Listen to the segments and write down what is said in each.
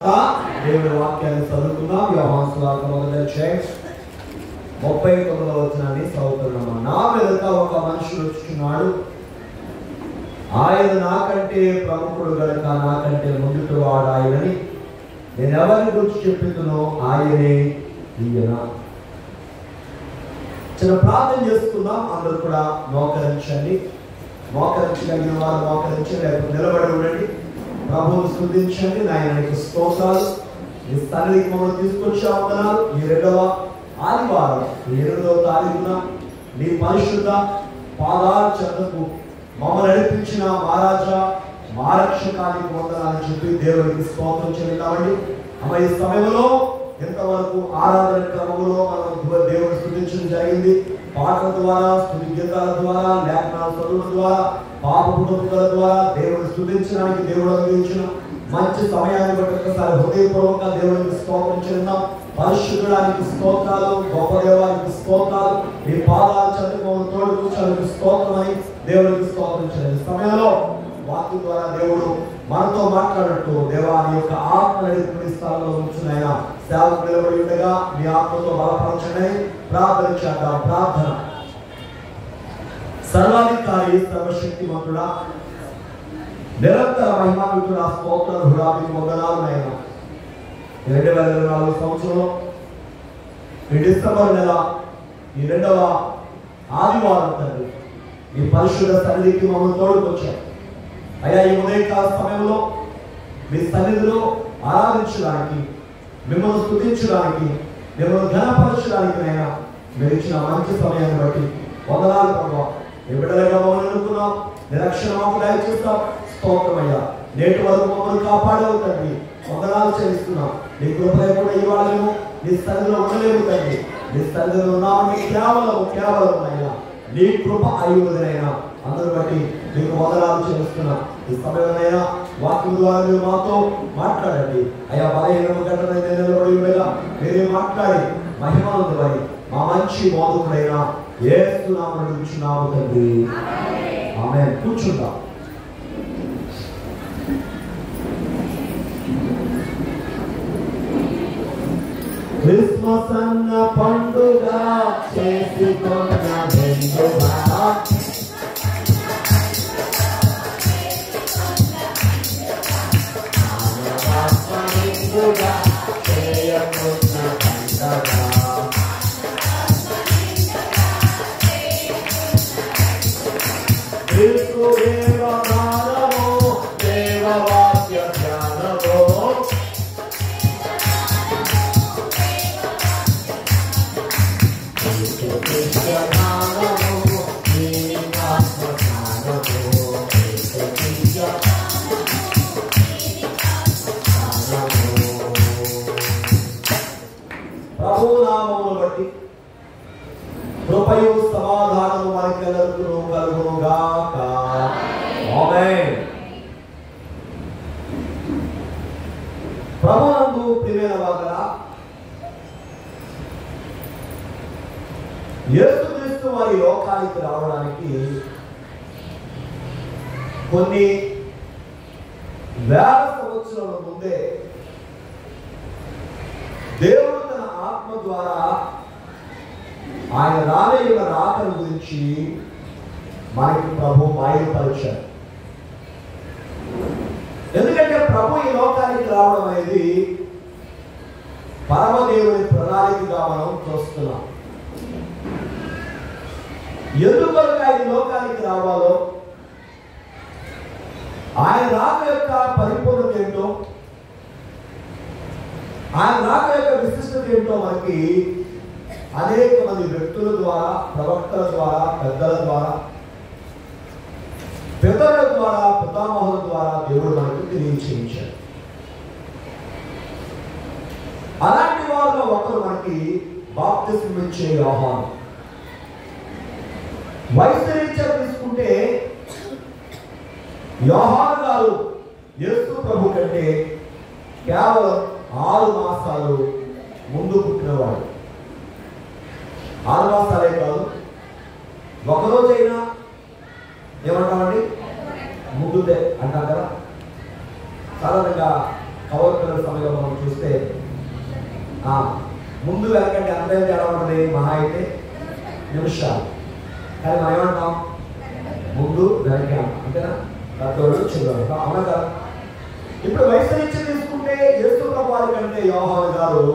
దేవుని వాక్యాన్ని చదువుకుందాం. యోహాను సువార్త 1:39 వచనాన్ని చదువుతున్నాము. నా వెనుక ఒక మనుషుడు వచ్చుచున్నాడు, ఆయన నాకంటే ప్రముఖుడు గనుక నాకంటే ముందుకు వాడు ఆయనని నేను ఎవరిని గురించి చెప్పుతున్నో ఆయనే ఈయన. చిన్న ప్రార్థన చేసుకుందాం. అందరూ కూడా మోకరించండి. మోకరించగలిగిన వారు మోకరించండి, లేకపోతే నిలబడి ఉండండి. ప్రభువును స్తుతించండి. నాయనకి స్తోత్రాలు. ఈ సన్నిధికి మమ్మల్ని తీసుకొచ్చే వందనాలు. ఈ 2వ ఆదివారం 8వ తారీఖున నీ పరిశుద్ధ పాదార్చనకు మమ్మల్ని నడిపించిన మహారాజా మా రక్షకానికి వందనాలని చెప్పి దేవునికి స్తోత్రం చెల్లిద్దామండి. అమ్మ, ఈ సమయంలో ఇంతవరకు ఆరాధన క్రమంలో మనం దేవుని స్తుతించడం జరిగింది. పాటల ద్వారా, స్తుతి గీతాల ద్వారా, లేఖనాల చదువుల ద్వారా, పాప పుట్టుకల ద్వారా దేవుని స్తుతించడానికి దేవుడు అందించిన మంచి సమయాన్ని బట్టి ఒకసారి హృదయపూర్వక దేవునికి స్తోత్రం చెల్లిద్దాం. పరిశుద్ధుడానికి స్తోత్రాలు, గొప్ప దేవానికి స్తోత్రాలు. ఈ పాదాల చెంతకు తోడు కూర్చోడానికి స్తోత్రమని దేవునికి స్తోత్రం చెల్లింది. సమయంలో వాక్యం ద్వారా దేవుడు మనతో మాట్లాడుతూ దేవాని యొక్క ఆత్మ నడిపి స్థలంలో ఉంచునైనా సేవకు నిలబడి ఉండగా మీ ఆత్మతో బలపరచండి. ప్రార్థన చేద్దాం. ప్రార్థన. సర్వాధికారి, సర్వశక్తిమంతుడా, నిరంతర మహిమాన్వితుడా, స్తోత్రార్హుడా, మీకు వందనాలు నాయనా. 2024 సంవత్సరంలో ఈ డిసెంబర్ నెల ఈ 2వ ఆదివారం తండ్రి ఈ పరిశుద్ధ సన్నిధికి మమ్మల్ని తోడుకొచ్చారు అయ్యా. ఈ ఉదయకాల సమయంలో మీ సన్నిధిలో ఆరాధించడానికి, మిమ్మల్ని స్తుతించడానికి, మిమ్మల్ని ఘనపరచడానికి నైనా మీరు ఇచ్చిన మంచి సమయాన్ని బట్టి వందనాలు ప్రభావ. మీ బిడ్డలుగా మమ్మల్ని అనుకున్నాం, నిరక్షణ మాకు దయచేస్తాం. స్తోత్రమయ్యా. నేటి వరకు మమ్మల్ని కాపాడవు తండ్రి, వందనాలు చెల్లిస్తున్నాం. నీ కృప లేకుండా ఇవాళ మేము నీ సన్నిధిలో ఉండలేము తండ్రి. నీ సన్నిధిలో ఉన్నామని కేవలం అయ్యా నీ కృప అయ్యున్నదైనా అందరూ బట్టి నీకు వందనాలు చెల్లిస్తున్నాం. ఈ సమయంలోనైనా వాక్యం ద్వారా మీరు మాతో మాట్లాడండి అయ్యా. బలహీనము గంటనే నిలబడి ఉండగా మీరే మాట్లాడి మహిమనందువని మా మంచి బోధకుడైనా యేసు నామమున అడుగుచున్నాము తండ్రి, ఆమేన్. కూర్చుందాం. క్రిస్మస్ అన్న పండుగ చేసుకున్న వెండుగా చేయకున్న పండగ క్రీస్తు దేవనామము దేవవాక్య జ్ఞానము ప్రభునామమును బట్టి కృపయు సమాధానము మనకెల్లరికీ కలుగునుగాక. ఆమేన్. ప్రభునందు ప్రియమైన వారలారా, యేసుక్రీస్తు వారి లోకానికి రావడానికి కొన్ని వేల సంవత్సరాల ముందే దేవుడు తన ఆత్మ ద్వారా ఆయన రానయ్య రాకను గురించి మనకి ప్రభు బయలుపరిచారు. ఎందుకంటే ప్రభు ఈ లోకానికి రావడం అనేది పరమదేవుని ప్రణాళికగా మనం చూస్తున్నాం. ఎందుకు ఆయన లోకానికి రావాలో, ఆయన రాక యొక్క పరిపూర్ణత ఏంటో, ఆయన రాక యొక్క విశిష్టత ఏంటో మనకి అనేక మంది వ్యక్తుల ద్వారా, ప్రవక్తల ద్వారా, పెద్దల ద్వారా, పితరుల ద్వారా, పితామహుల ద్వారా దేవుడు మనకు తెలియచేయించాడు. అలాంటి వారిలో ఒకరు మనకి బాప్తిస్మం ఇచ్చే యోహాను. వయసు రీత్యా తీసుకుంటే యోహాను గారు యేసు ప్రభు కంటే కేవలం 6 మాసాలు ముందు పుట్టినవాడు. 6 మాసాలే కాదు, ఒకరోజైనా ఏమంటామండి, ముందుదే అంటాం కదా. సాధారణంగా కవర్ పిల్లల సమయంలో మనం చూస్తే ముందు వెనకంటే అంతేం తేడా ఉంటుంది, మహా అయితే నిమిషాలు. కానీ మనం ఏమంటాం, ముందు వెనక అంతేనా, పెద్దోడు చిన్నవాడు, అవునా కదా. ఇప్పుడు వయసు నుంచి తీసుకుంటే యేసు ప్రభు వారి కంటే యోహాను గారు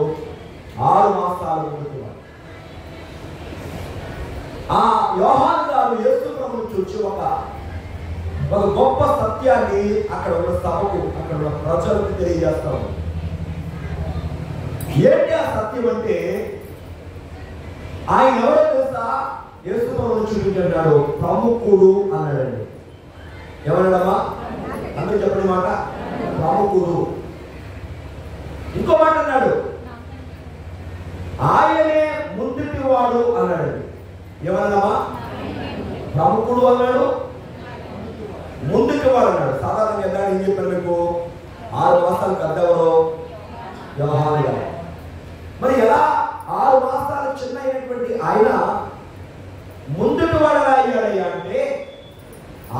6 మాసాలు ముందుకు. ఆ యోహాను గారు యేసు ప్రభువును చూచి ఒక గొప్ప సత్యాన్ని అక్కడ ఉన్న సభకు, అక్కడ ఉన్న ప్రజలకు తెలియజేస్తాం. ఏంటి ఆ సత్యం అంటే, ఆయన ఎవరో తెలుసా, యేసు ప్రభువును చూపించాడు, ప్రముఖుడు అన్నాడండి. ఎవరమ్మా, అందరూ చెప్పండి మాట, ప్రముఖుడు. ఇంకో మాట అన్నాడు, ఆయనే ముందుటి వాడు అన్నాడండి. ఏమన్నామా, ప్రముఖుడు అన్నాడు, ముందుకి వాడు అన్నాడు. సాధారణంగా ఎంత ఏం చెప్పారు మీకు, 6 మాసాలు పెద్దవరు యోహాను గారు. మరి ఎలా 6 మాసాలు చిన్న అయినటువంటి ఆయన ముందుకు వాడలా అయ్యాడయ్యా అంటే,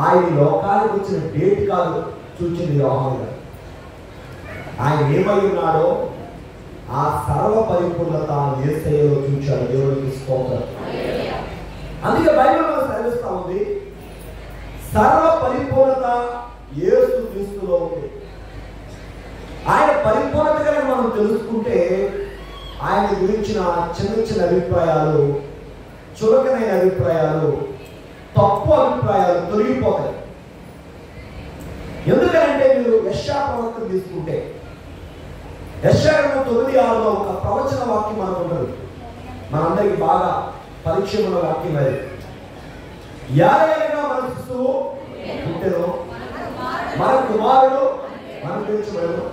ఆయన లోకానికి వచ్చిన డేట్ కాదు చూచింది యోహాను గారు. ఆయన ఏమై ఉన్నాడో ఆ సర్వ పరిపూర్ణత యేసయ్యలో చూచాడు. దేవుడికి స్తోత్రం. అందుకే బైబిల్లో సెలవిస్తా ఉంది, సర్వ పరిపూర్ణత యేసు క్రీస్తులో ఉంది. ఆయన పరిపూర్ణత కనుక మనం తెలుసుకుంటే ఆయన గురించిన చిన్న చిన్న అభిప్రాయాలు, చులకనైన అభిప్రాయాలు, తప్పు అభిప్రాయాలు తొలగిపోతాయి. ఎందుకంటే మీరు యెషయా ప్రవక్తను తీసుకుంటే యెషయా 9:6లో ఒక ప్రవచన వాక్యం మనకు ఉంటుంది. మనందరికీ బాగా పరిచయం ఉన్న వాక్యం అది. యారేగా మన శిశువు పుట్టెను, మన కుమారుడు మనకించబడెను,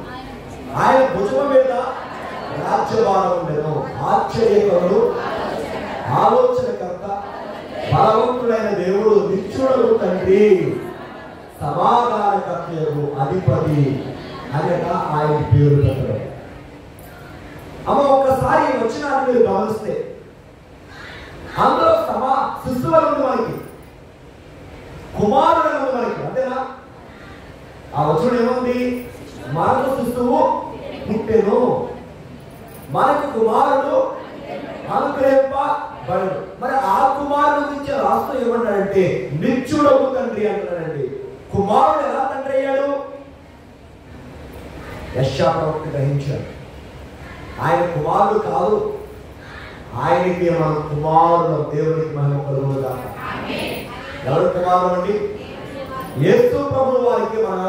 ఆయన భుజం మీద రాజ్యభారం ఉండెను, ఆశ్చర్యకరుడు, ఆలోచనకర్త, బలవంతుడైన దేవుడు, నిత్యుడగు తండ్రి, సమాధానకర్తయగు అధిపతి అనగా ఆయన పేరు పెట్టారు. అమ్మ ఒక్కసారి వచ్చినాన్ని మీరు గమనిస్తే అందులో శిశువులు ఉంది, మనకి కుమారుడు ఉంది మనకి, అంతేనా. ఆ వచనం ఏముంది, మనకు శిశువు పుట్టెను, మనకు కుమారుడు అనుగ్రహింపబడెను. మరి ఆ కుమారుడు గురించి రాస్తూ ఏమంటాడంటే నిత్యుడగు తండ్రి అంటాడండి. కుమారుడు ఎలా తండ్రి అయ్యాడు, యెషయా ప్రవక్త గ్రహించాడు. ఆయన కుమారుడు కాదు, ఆయనకి మన కుమారుడు. దేవునికి మహిమ కలుగును గాక. ఎవరు కుమారుడు అండి, యేసు ప్రభువు వారికి మనం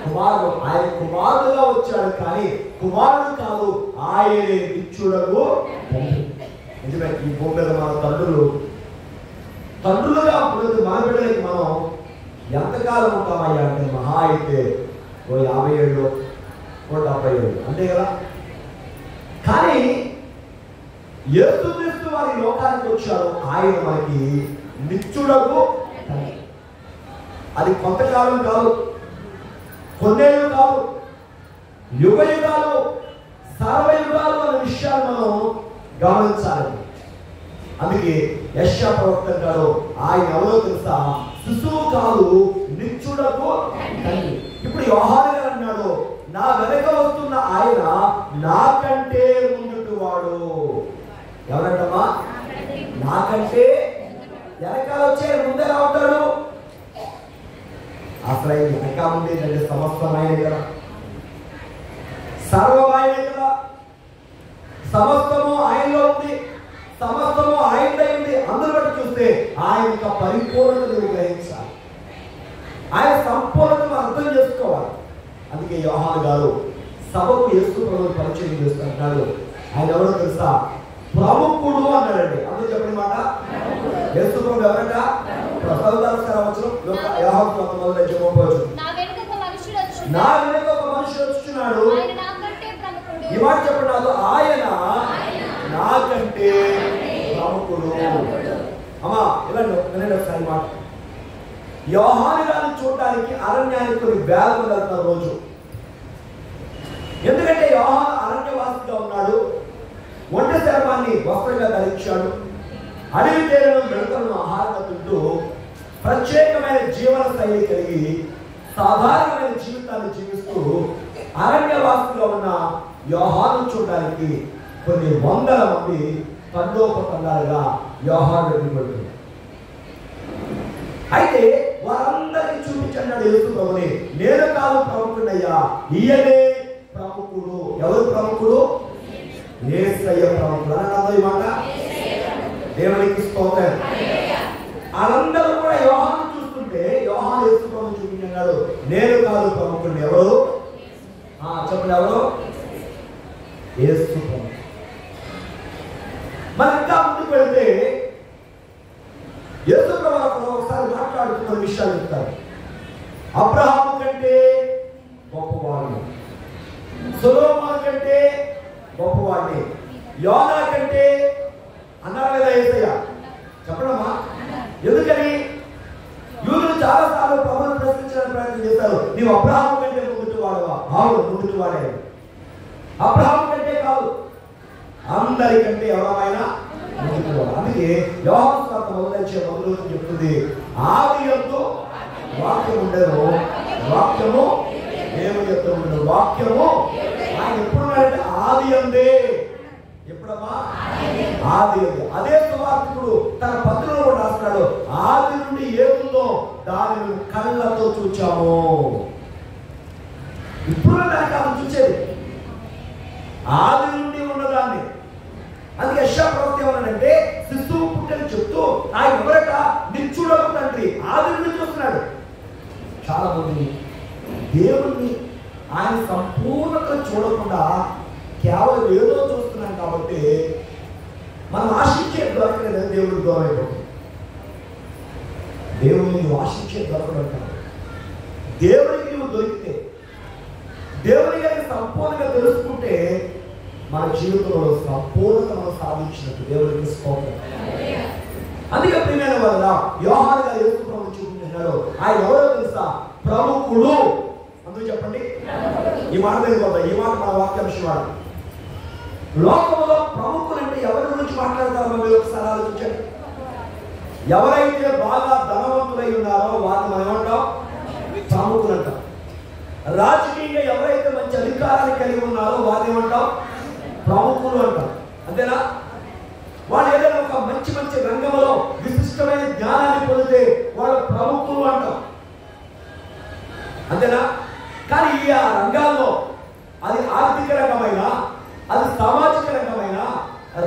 కుమారుడు. ఆయన కుమారుడుగా వచ్చాడు, కానీ కుమారుడు కాదు, ఆయనే నిత్యుడగు తండ్రి. నిజమే, ఈ భూమి మీద మన తండ్రులుగా మన బిడ్డలకి మనం ఎంతకాలం ఉంటామయ్యా అంటే మహా అయితే 50 ఏళ్ళు, 70 ఏళ్ళు, అంతే కదా. కానీ యేసుక్రీస్తు వారి లోకానికి వచ్చాడు, ఆయన మనకి నిత్యుడగు తండ్రి. అది కొంతకాలం కాదు, కొన్నేళ్ళు కాదు, యుగ యుగాలు, సర్వయుగాలు అనే విషయాన్ని మనం గమనించాలి. అందుకే యెషయా ప్రవక్త అంటాడు, ఆయన ఎవరో తెలుసా, శిశువు కాదు, నిత్యుడగు తండ్రి. ఇప్పుడు యోహాను గారు అన్నాడు, నా వెనక వస్తున్న ఆయన నాకంటే ముందుకు వాడు. ఎవరంటమ్మా, నాకంటే వెనకాల వచ్చే ముందే అవుతాడు. అసలు ఆయన వెనక ఉంది అంటే సమస్తం ఆయనే కదా, సర్వం ఆయనే కదా, సమస్తము ఆయనలో ఉంది, సమస్తము ఆయనదై ఉంది. అందరూ బట్టి చూస్తే ఆయన యొక్క పరిపూర్ణత నువ్వు గ్రహించాలి, ఆయన సంపూర్ణతను అర్థం చేసుకోవాలి. అందుకే యోహాను గారు సభకు యేసు ప్రభువును పరిచయం చేస్తున్నాడు. ఆయన ఎవరో తెలుసా, ప్రముఖుడు అన్నాడండి. అందరూ చెప్పండి మాట, యేసు ప్రభు ఎవరంట, నా వెనుక ఒక మనుషుడు వచ్చుచున్నాడు. ఈ మాట చెప్పినాడు, ఆయన నాకంటే ప్రముఖుడు. అమ్మా ఇలా వినండి ఒకసారి మాట. యోహాను గారిని చూడడానికి అరణ్యానికి కొన్ని వేల మంది వెళ్తారు రోజు. ఎందుకంటే యోహాను అరణ్యవాసిగా ఉన్నాడు, ఒంటె చర్మాన్ని వస్త్రంగా ధరించాడు, అడవి తేనెను మిడతలను ఆహారంగా తింటూ ప్రత్యేకమైన జీవన శైలి కలిగి సాధారణమైన జీవితాన్ని జీవిస్తూ అరణ్యవాసులుగా ఉన్న యోహాను చూడడానికి కొన్ని వందల మంది తండోపతండాలుగా యోహాను దగ్గరికి వెళ్తున్నారు. అయితే వారందరికీ చూపించన్నాడు యేసు ప్రభుని, నేను కాదు ప్రముఖుడయ్యా, ఈయనే ప్రముఖుడు. ఎవరు ప్రముఖుడు? యేసయ్య ప్రముఖుడు అని అన్నది మాట. దేవునికి స్తోత్రం. వాళ్ళందరూ కూడా యోహాను చూస్తుంటే యోహాను యేసు ప్రభుని చూపించన్నాడు, నేను కాదు ప్రముఖుడు. ఎవరు? చెప్పండి, ఎవరు? యేసు ప్రభు. మరి ఇంకా ముందుకు వెళ్తే యేసు ప్రభు ఒకసారి మాట్లాడుతున్న విషయాలు చెప్తారు. అబ్రహాము కంటే గొప్పవాడు, సొలొమోను కంటే గొప్పవాడిని, యోనా కంటే అన్నారు కదా యేసయ్య. చెప్పడమ్మా, ఎందుకని? యూదులు చాలాసార్లు ప్రభువును ప్రశ్నించడానికి ప్రయత్నం చేశారు. నీవు అబ్రహాము కంటే ముందుకు వాడవా? అవును, ముందుకు వాడే. అబ్రహాము కంటే కాదు, అందరికంటే ఎవరైనా ముందుకు వాడు. అందుకే యోహాను సువార్త మొదలు చెప్తుంది, ఆది యందు వాక్యం ఉండేను, వాక్యము దేవుని యొద్ద ఉండేను, వాక్యము ఆయన ఎప్పుడున్నాడంటే ఆది యందే. ఎప్పుడమ్మా? ఆది యందు. అదే సువార్తికుడు తన పత్రికలో కూడా రాస్తున్నాడు, ఆది నుండి ఏముందో దానిని కళ్ళతో చూచాము. ఇప్పుడు దానికి ఆమె చూసేది ఆది నుండి ఉన్నదాన్ని. అందుకే యెషయా ప్రవక్త ఏమన్నాడంటే, శిశువు పుట్టని చెప్తూ ఆయన ఎవరట? నిత్యుడకు తండ్రి, ఆది నుండి చూస్తున్నాడు. చాలా మంది దేవుణ్ణి ఆయన సంపూర్ణత చూడకుండా కేవలం ఏదో చూస్తున్నాం కాబట్టి మనం ఆశించే దొరకలేదు, దేవుడికి దూరం అయిపోతుంది. దేవుడిని ఆశించే దొరకడం, దేవుడికి నువ్వు దొరికితే, దేవుని గారిని సంపూర్ణంగా తెలుసుకుంటే మన జీవితంలో సంపూర్ణతను సాధించినట్టు. దేవుడికి స్తోత్రం. అందుకే ప్రియమైన వల్ల యోహాను గారు యేసు ప్రభువును చూపించాడు. ఆయన ఎవరో తెలుసా? ప్రముఖుడు. అందుకు చెప్పండి, ఈ మాట తెలియదు. ఈ మాట మన వాక్యాంశం వాడు. లోకంలో ప్రముఖులు అంటే ఎవరి గురించి మాట్లాడతారో మీరు ఒకసారి ఆలోచించండి. ఎవరైతే బాగా ధనవంతులై ఉన్నారో వారిని మనం ఏమంటాం? ప్రముఖులు అంటాం. రాజకీయంగా ఎవరైతే మంచి అధికారాన్ని కలిగి ఉన్నారో వారిని ఏమంటాం? ప్రముఖులు అంటాం. అంతేనా? వాళ్ళు ఏదైనా ఒక మంచి మంచి రంగంలో విశిష్టమైన జ్ఞానాన్ని పొందితే వాళ్ళు ప్రముఖులు అంటాం. అంతేనా? కానీ ఈ ఆ రంగాల్లో అది ఆర్థిక రంగమైన, అది సామాజిక రంగమైన,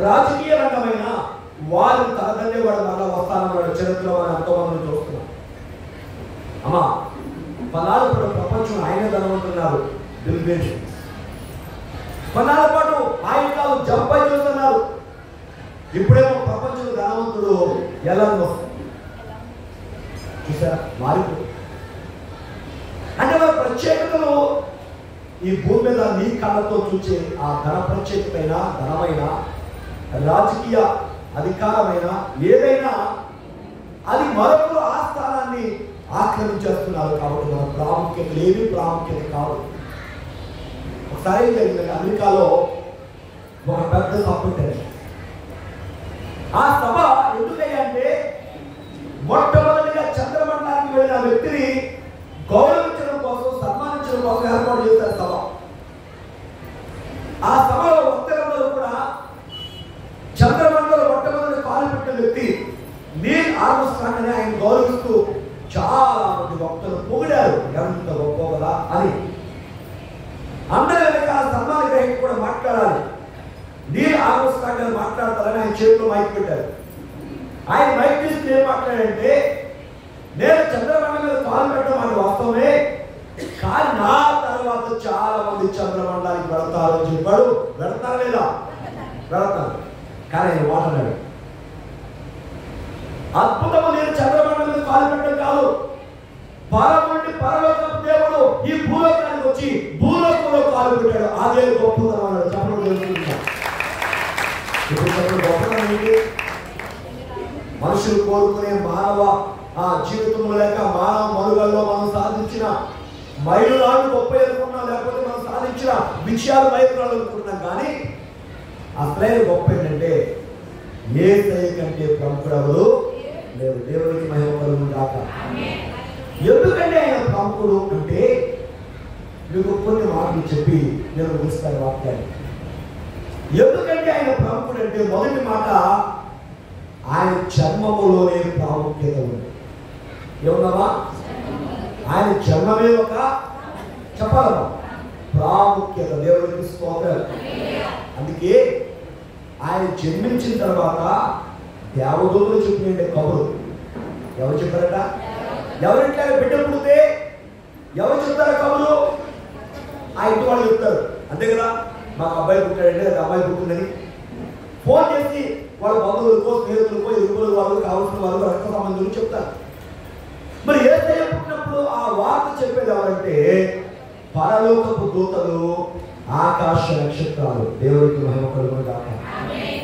రాజకీయ రంగమైన వారు తరగతి వాడు మళ్ళా వస్తానన్నాడు. చరిత్రలో వారు ఎంతోమంది చూస్తున్నాం. అమ్మా, పలాలు కూడా ప్రపంచం ఆయన ధనవంతున్నారు. బిల్ గేట్స్ కొన్నాళ్ళ పాటు ఆయన కాదు జంపై చూస్తున్నారు. ఇప్పుడేమో ప్రపంచంలో ధనవంతుడు ఎలాగో చూసారా మారిపోయి. అంటే మన ప్రత్యేకతలు ఈ భూమి మీద నీ కళ్ళతో చూసే ఆ ధన ప్రత్యేకమైన, ధనమైన, రాజకీయ అధికారమైన ఏదైనా అది మరొకరు ఆ స్థానాన్ని ఆక్రమించేస్తున్నారు. కాబట్టి మన ప్రాముఖ్యత లేని ప్రాముఖ్యత కాదు. ఒకసారి జరిగిందండి, అమెరికాలో ఒక పెద్ద సభ పెట్టారు. ఆ సభ ఎందుకంటే మొట్టమొదటిగా చంద్రమండలానికి వెళ్ళిన వ్యక్తిని గౌరవించడం కోసం, సన్మానించడం కోసం ఏర్పాటు చేశారు సభ. ఆ సభలో వక్తలందరూ కూడా చంద్రమండలం మొట్టమొదటి కాలు పెట్టిన వ్యక్తి నీల్ ఆర్మ్స్ట్రాంగ్ అని ఆయన గౌరవిస్తూ చాలా మంది భక్తులు పొగిడారు. ఎంత గొప్ప కదా అని. అందరి వెనక సన్మాన గ్రహీత కూడా మాట్లాడాలి. నీల్ ఆర్మ్స్ట్రాంగ్ గారు మాట్లాడతారని ఆయన చేతిలో మైక్ పెట్టారు. ఆయన మైక్ తీసుకుని ఏం మాట్లాడంటే, నేను చంద్రమండలం మీద కాలు పెట్టడం అది వాస్తవమే, కానీ నా తర్వాత చాలా మంది చంద్రమండలానికి వెళతారు అని చెప్పాడు. వెళతారా లేదా? వెళతారు. కానీ ఆయన మాట్లాడాడు, అద్భుతము నేను చంద్రమండలం మీద కాలు పెట్టడం కాదు, పరముండి పరలోకపు దేవుడు ఈ భూలోకానికి వచ్చి భూలోకంలో కాలు పెట్టాడు. అదే గొప్పతనం అన్నాడు. చెప్పడం తెలుసుకుంటున్నా. ఇప్పుడు చెప్పడం గొప్పతనం ఏంటి? మనుషులు కోరుకునే మానవ జీవితంలో లేక మానవ మనుగల్లో మనం సాధించిన మైలురాళ్ళు గొప్ప అనుకున్నాం, లేకపోతే మనం సాధించిన విషయాలు మైలురాళ్ళు అనుకుంటున్నాం. కానీ అసలైన గొప్ప ఏంటంటే యేసయ్య కంటే ప్రముఖుడెవరు లేరు. దేవునికి మహిమ కలుగును గాక. ఎందుకంటే ఆయన ప్రముఖుడు అంటే మీకు కొన్ని మాటలు చెప్పి నేను ముగిస్తాను వాక్యాన్ని. ఎందుకంటే ఆయన ప్రముఖుడు అంటే మొదటి మాట, ఆయన చర్మములోనే ప్రాముఖ్యత ఉంది. ఏమన్నామా? ఆయన చర్మమే ఒక చెప్పాలమ్మా ప్రాముఖ్యత. దేవుడికి స్తోత్రం. అందుకే ఆయన జన్మించిన తర్వాత దేవదూతలు చెప్పినండి కబురు. ఎవరు చెప్పారట? ఎవరింట్లో బిడ్డ పుడితే ఎవరు చెప్తారు కబురు? ఆ ఇంటి వాళ్ళు చెప్తారు. అంతే కదా, మాకు అబ్బాయి పుట్టాడంటే అది అబ్బాయి పుట్టిందని ఫోన్ చేసి వాళ్ళ బంధువులకో స్నేహితులకో ఇరువుల వాళ్ళు కావాల్సిన వాళ్ళు రక్త సంబంధులు చెప్తారు. మరి యేసయ్య పుట్టినప్పుడు ఆ వార్త చెప్పేది ఎవరంటే పరలోకపు దూతలు, ఆకాశ నక్షత్రాలు. దేవుడికి మహిమ కలుగును గాక.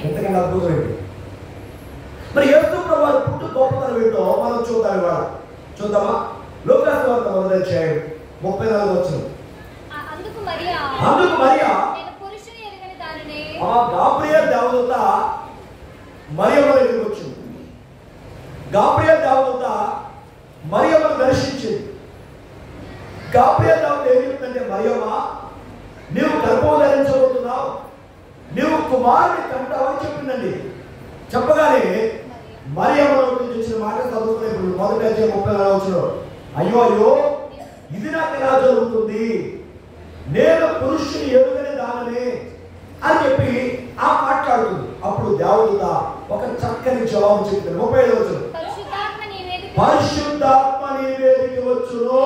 ఎంతకన్నా అద్భుతం ఏంటి? మరి యేసు ప్రభు వారి పుట్టు గొప్పతనం ఏంటో మనం చూద్దాం. ఇవాళ చూద్దామా? లూకాసు వార్త 1:34 అందుకు మరియా గాబ్రియల్ దేవదూత మరియమ్మ దగ్గరికి వచ్చింది. గాబ్రియల్ దేవదూత మరియమ్మను దర్శించింది. గాబ్రియల్ దేవదూత ఏం చెప్తుందంటే, మరియమ్మ నీవు గర్భం ధరించబోతున్నావు, నీవు కుమారుని కంటావని చెప్పిందండి. చెప్పగానే మరియమ్మ నుంచి వచ్చిన మాట చదువుకునే ఇప్పుడు 1:34 అయ్యో అయ్యో ఇది నాకు ఎలా జరుగుతుంది, నేను పురుషుని ఎరుగని దాననే అని చెప్పి ఆ మాట్లాడుతుంది. అప్పుడు దేవదూత ఒక చక్కని జవాబు చెప్తుంది. 35 పరిశుద్ధాత్మ నీ మీదికి వచ్చును.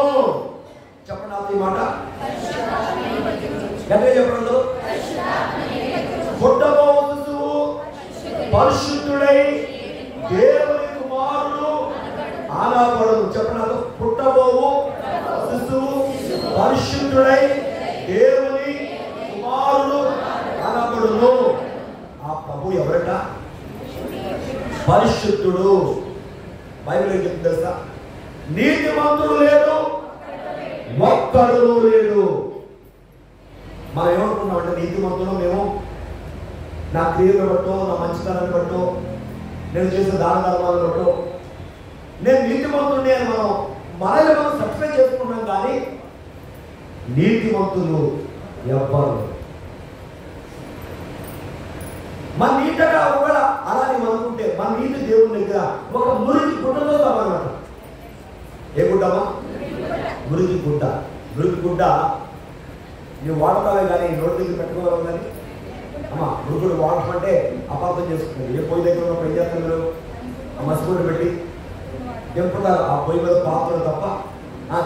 చెప్పండి నాతో ఈ మాట గట్టిగా చెప్పండి. పుట్టబో శిశువు పరిశుద్ధుడై దేవుని కుమారుడు అనబడును. చెప్పండి నాతో, పుట్టబోవు శిశువు పరిశుద్ధుడై దేవుని కుమారుడు అనబడును. ఆ ప్రభు ఎవరట? పరిశుద్ధుడు. బైబిల్ ఏం చెప్తుంది తెలుసా? నీతిమంతుడు లేడు, ఒక్కడు లేడు. మనం ఏమనుకున్నామంటే నీతిమంతుడు మేము నా క్రియలను బట్టో, నా మంచితనాన్ని బట్టో, నేను చేసిన దాన ధర్మాలను బట్టో నేను నీతిమంతుడిని అని మనల్ని మనం సబ్స్క్రైబ్ చేసుకున్నాం. కానీ నీతిమంతులు ఎవ్వరు. మన నీటగా ఒకవేళ అలానే అనుకుంటే మన నీటి దేవుని దగ్గర ఒక మురికి గుడ్డతో సమానమాట. ఏ గుడ్డమా? మురికి గుడ్డ. మురికి గుడ్డ నువ్వు వాడతావే కానీ నోటి దగ్గర పెట్టుకోవాలి. కానీ అమ్మా మురుగుడు వాడమంటే అపార్థం చేసుకుంటుంది. ఏ పొయ్యి దగ్గర ఉన్న పెళ్లి చేస్తున్నారు ఆ మసిగుడ్డు పెట్టి తెంపుతారు. ఆ పొయ్యి మీద పాత్రలు తప్ప.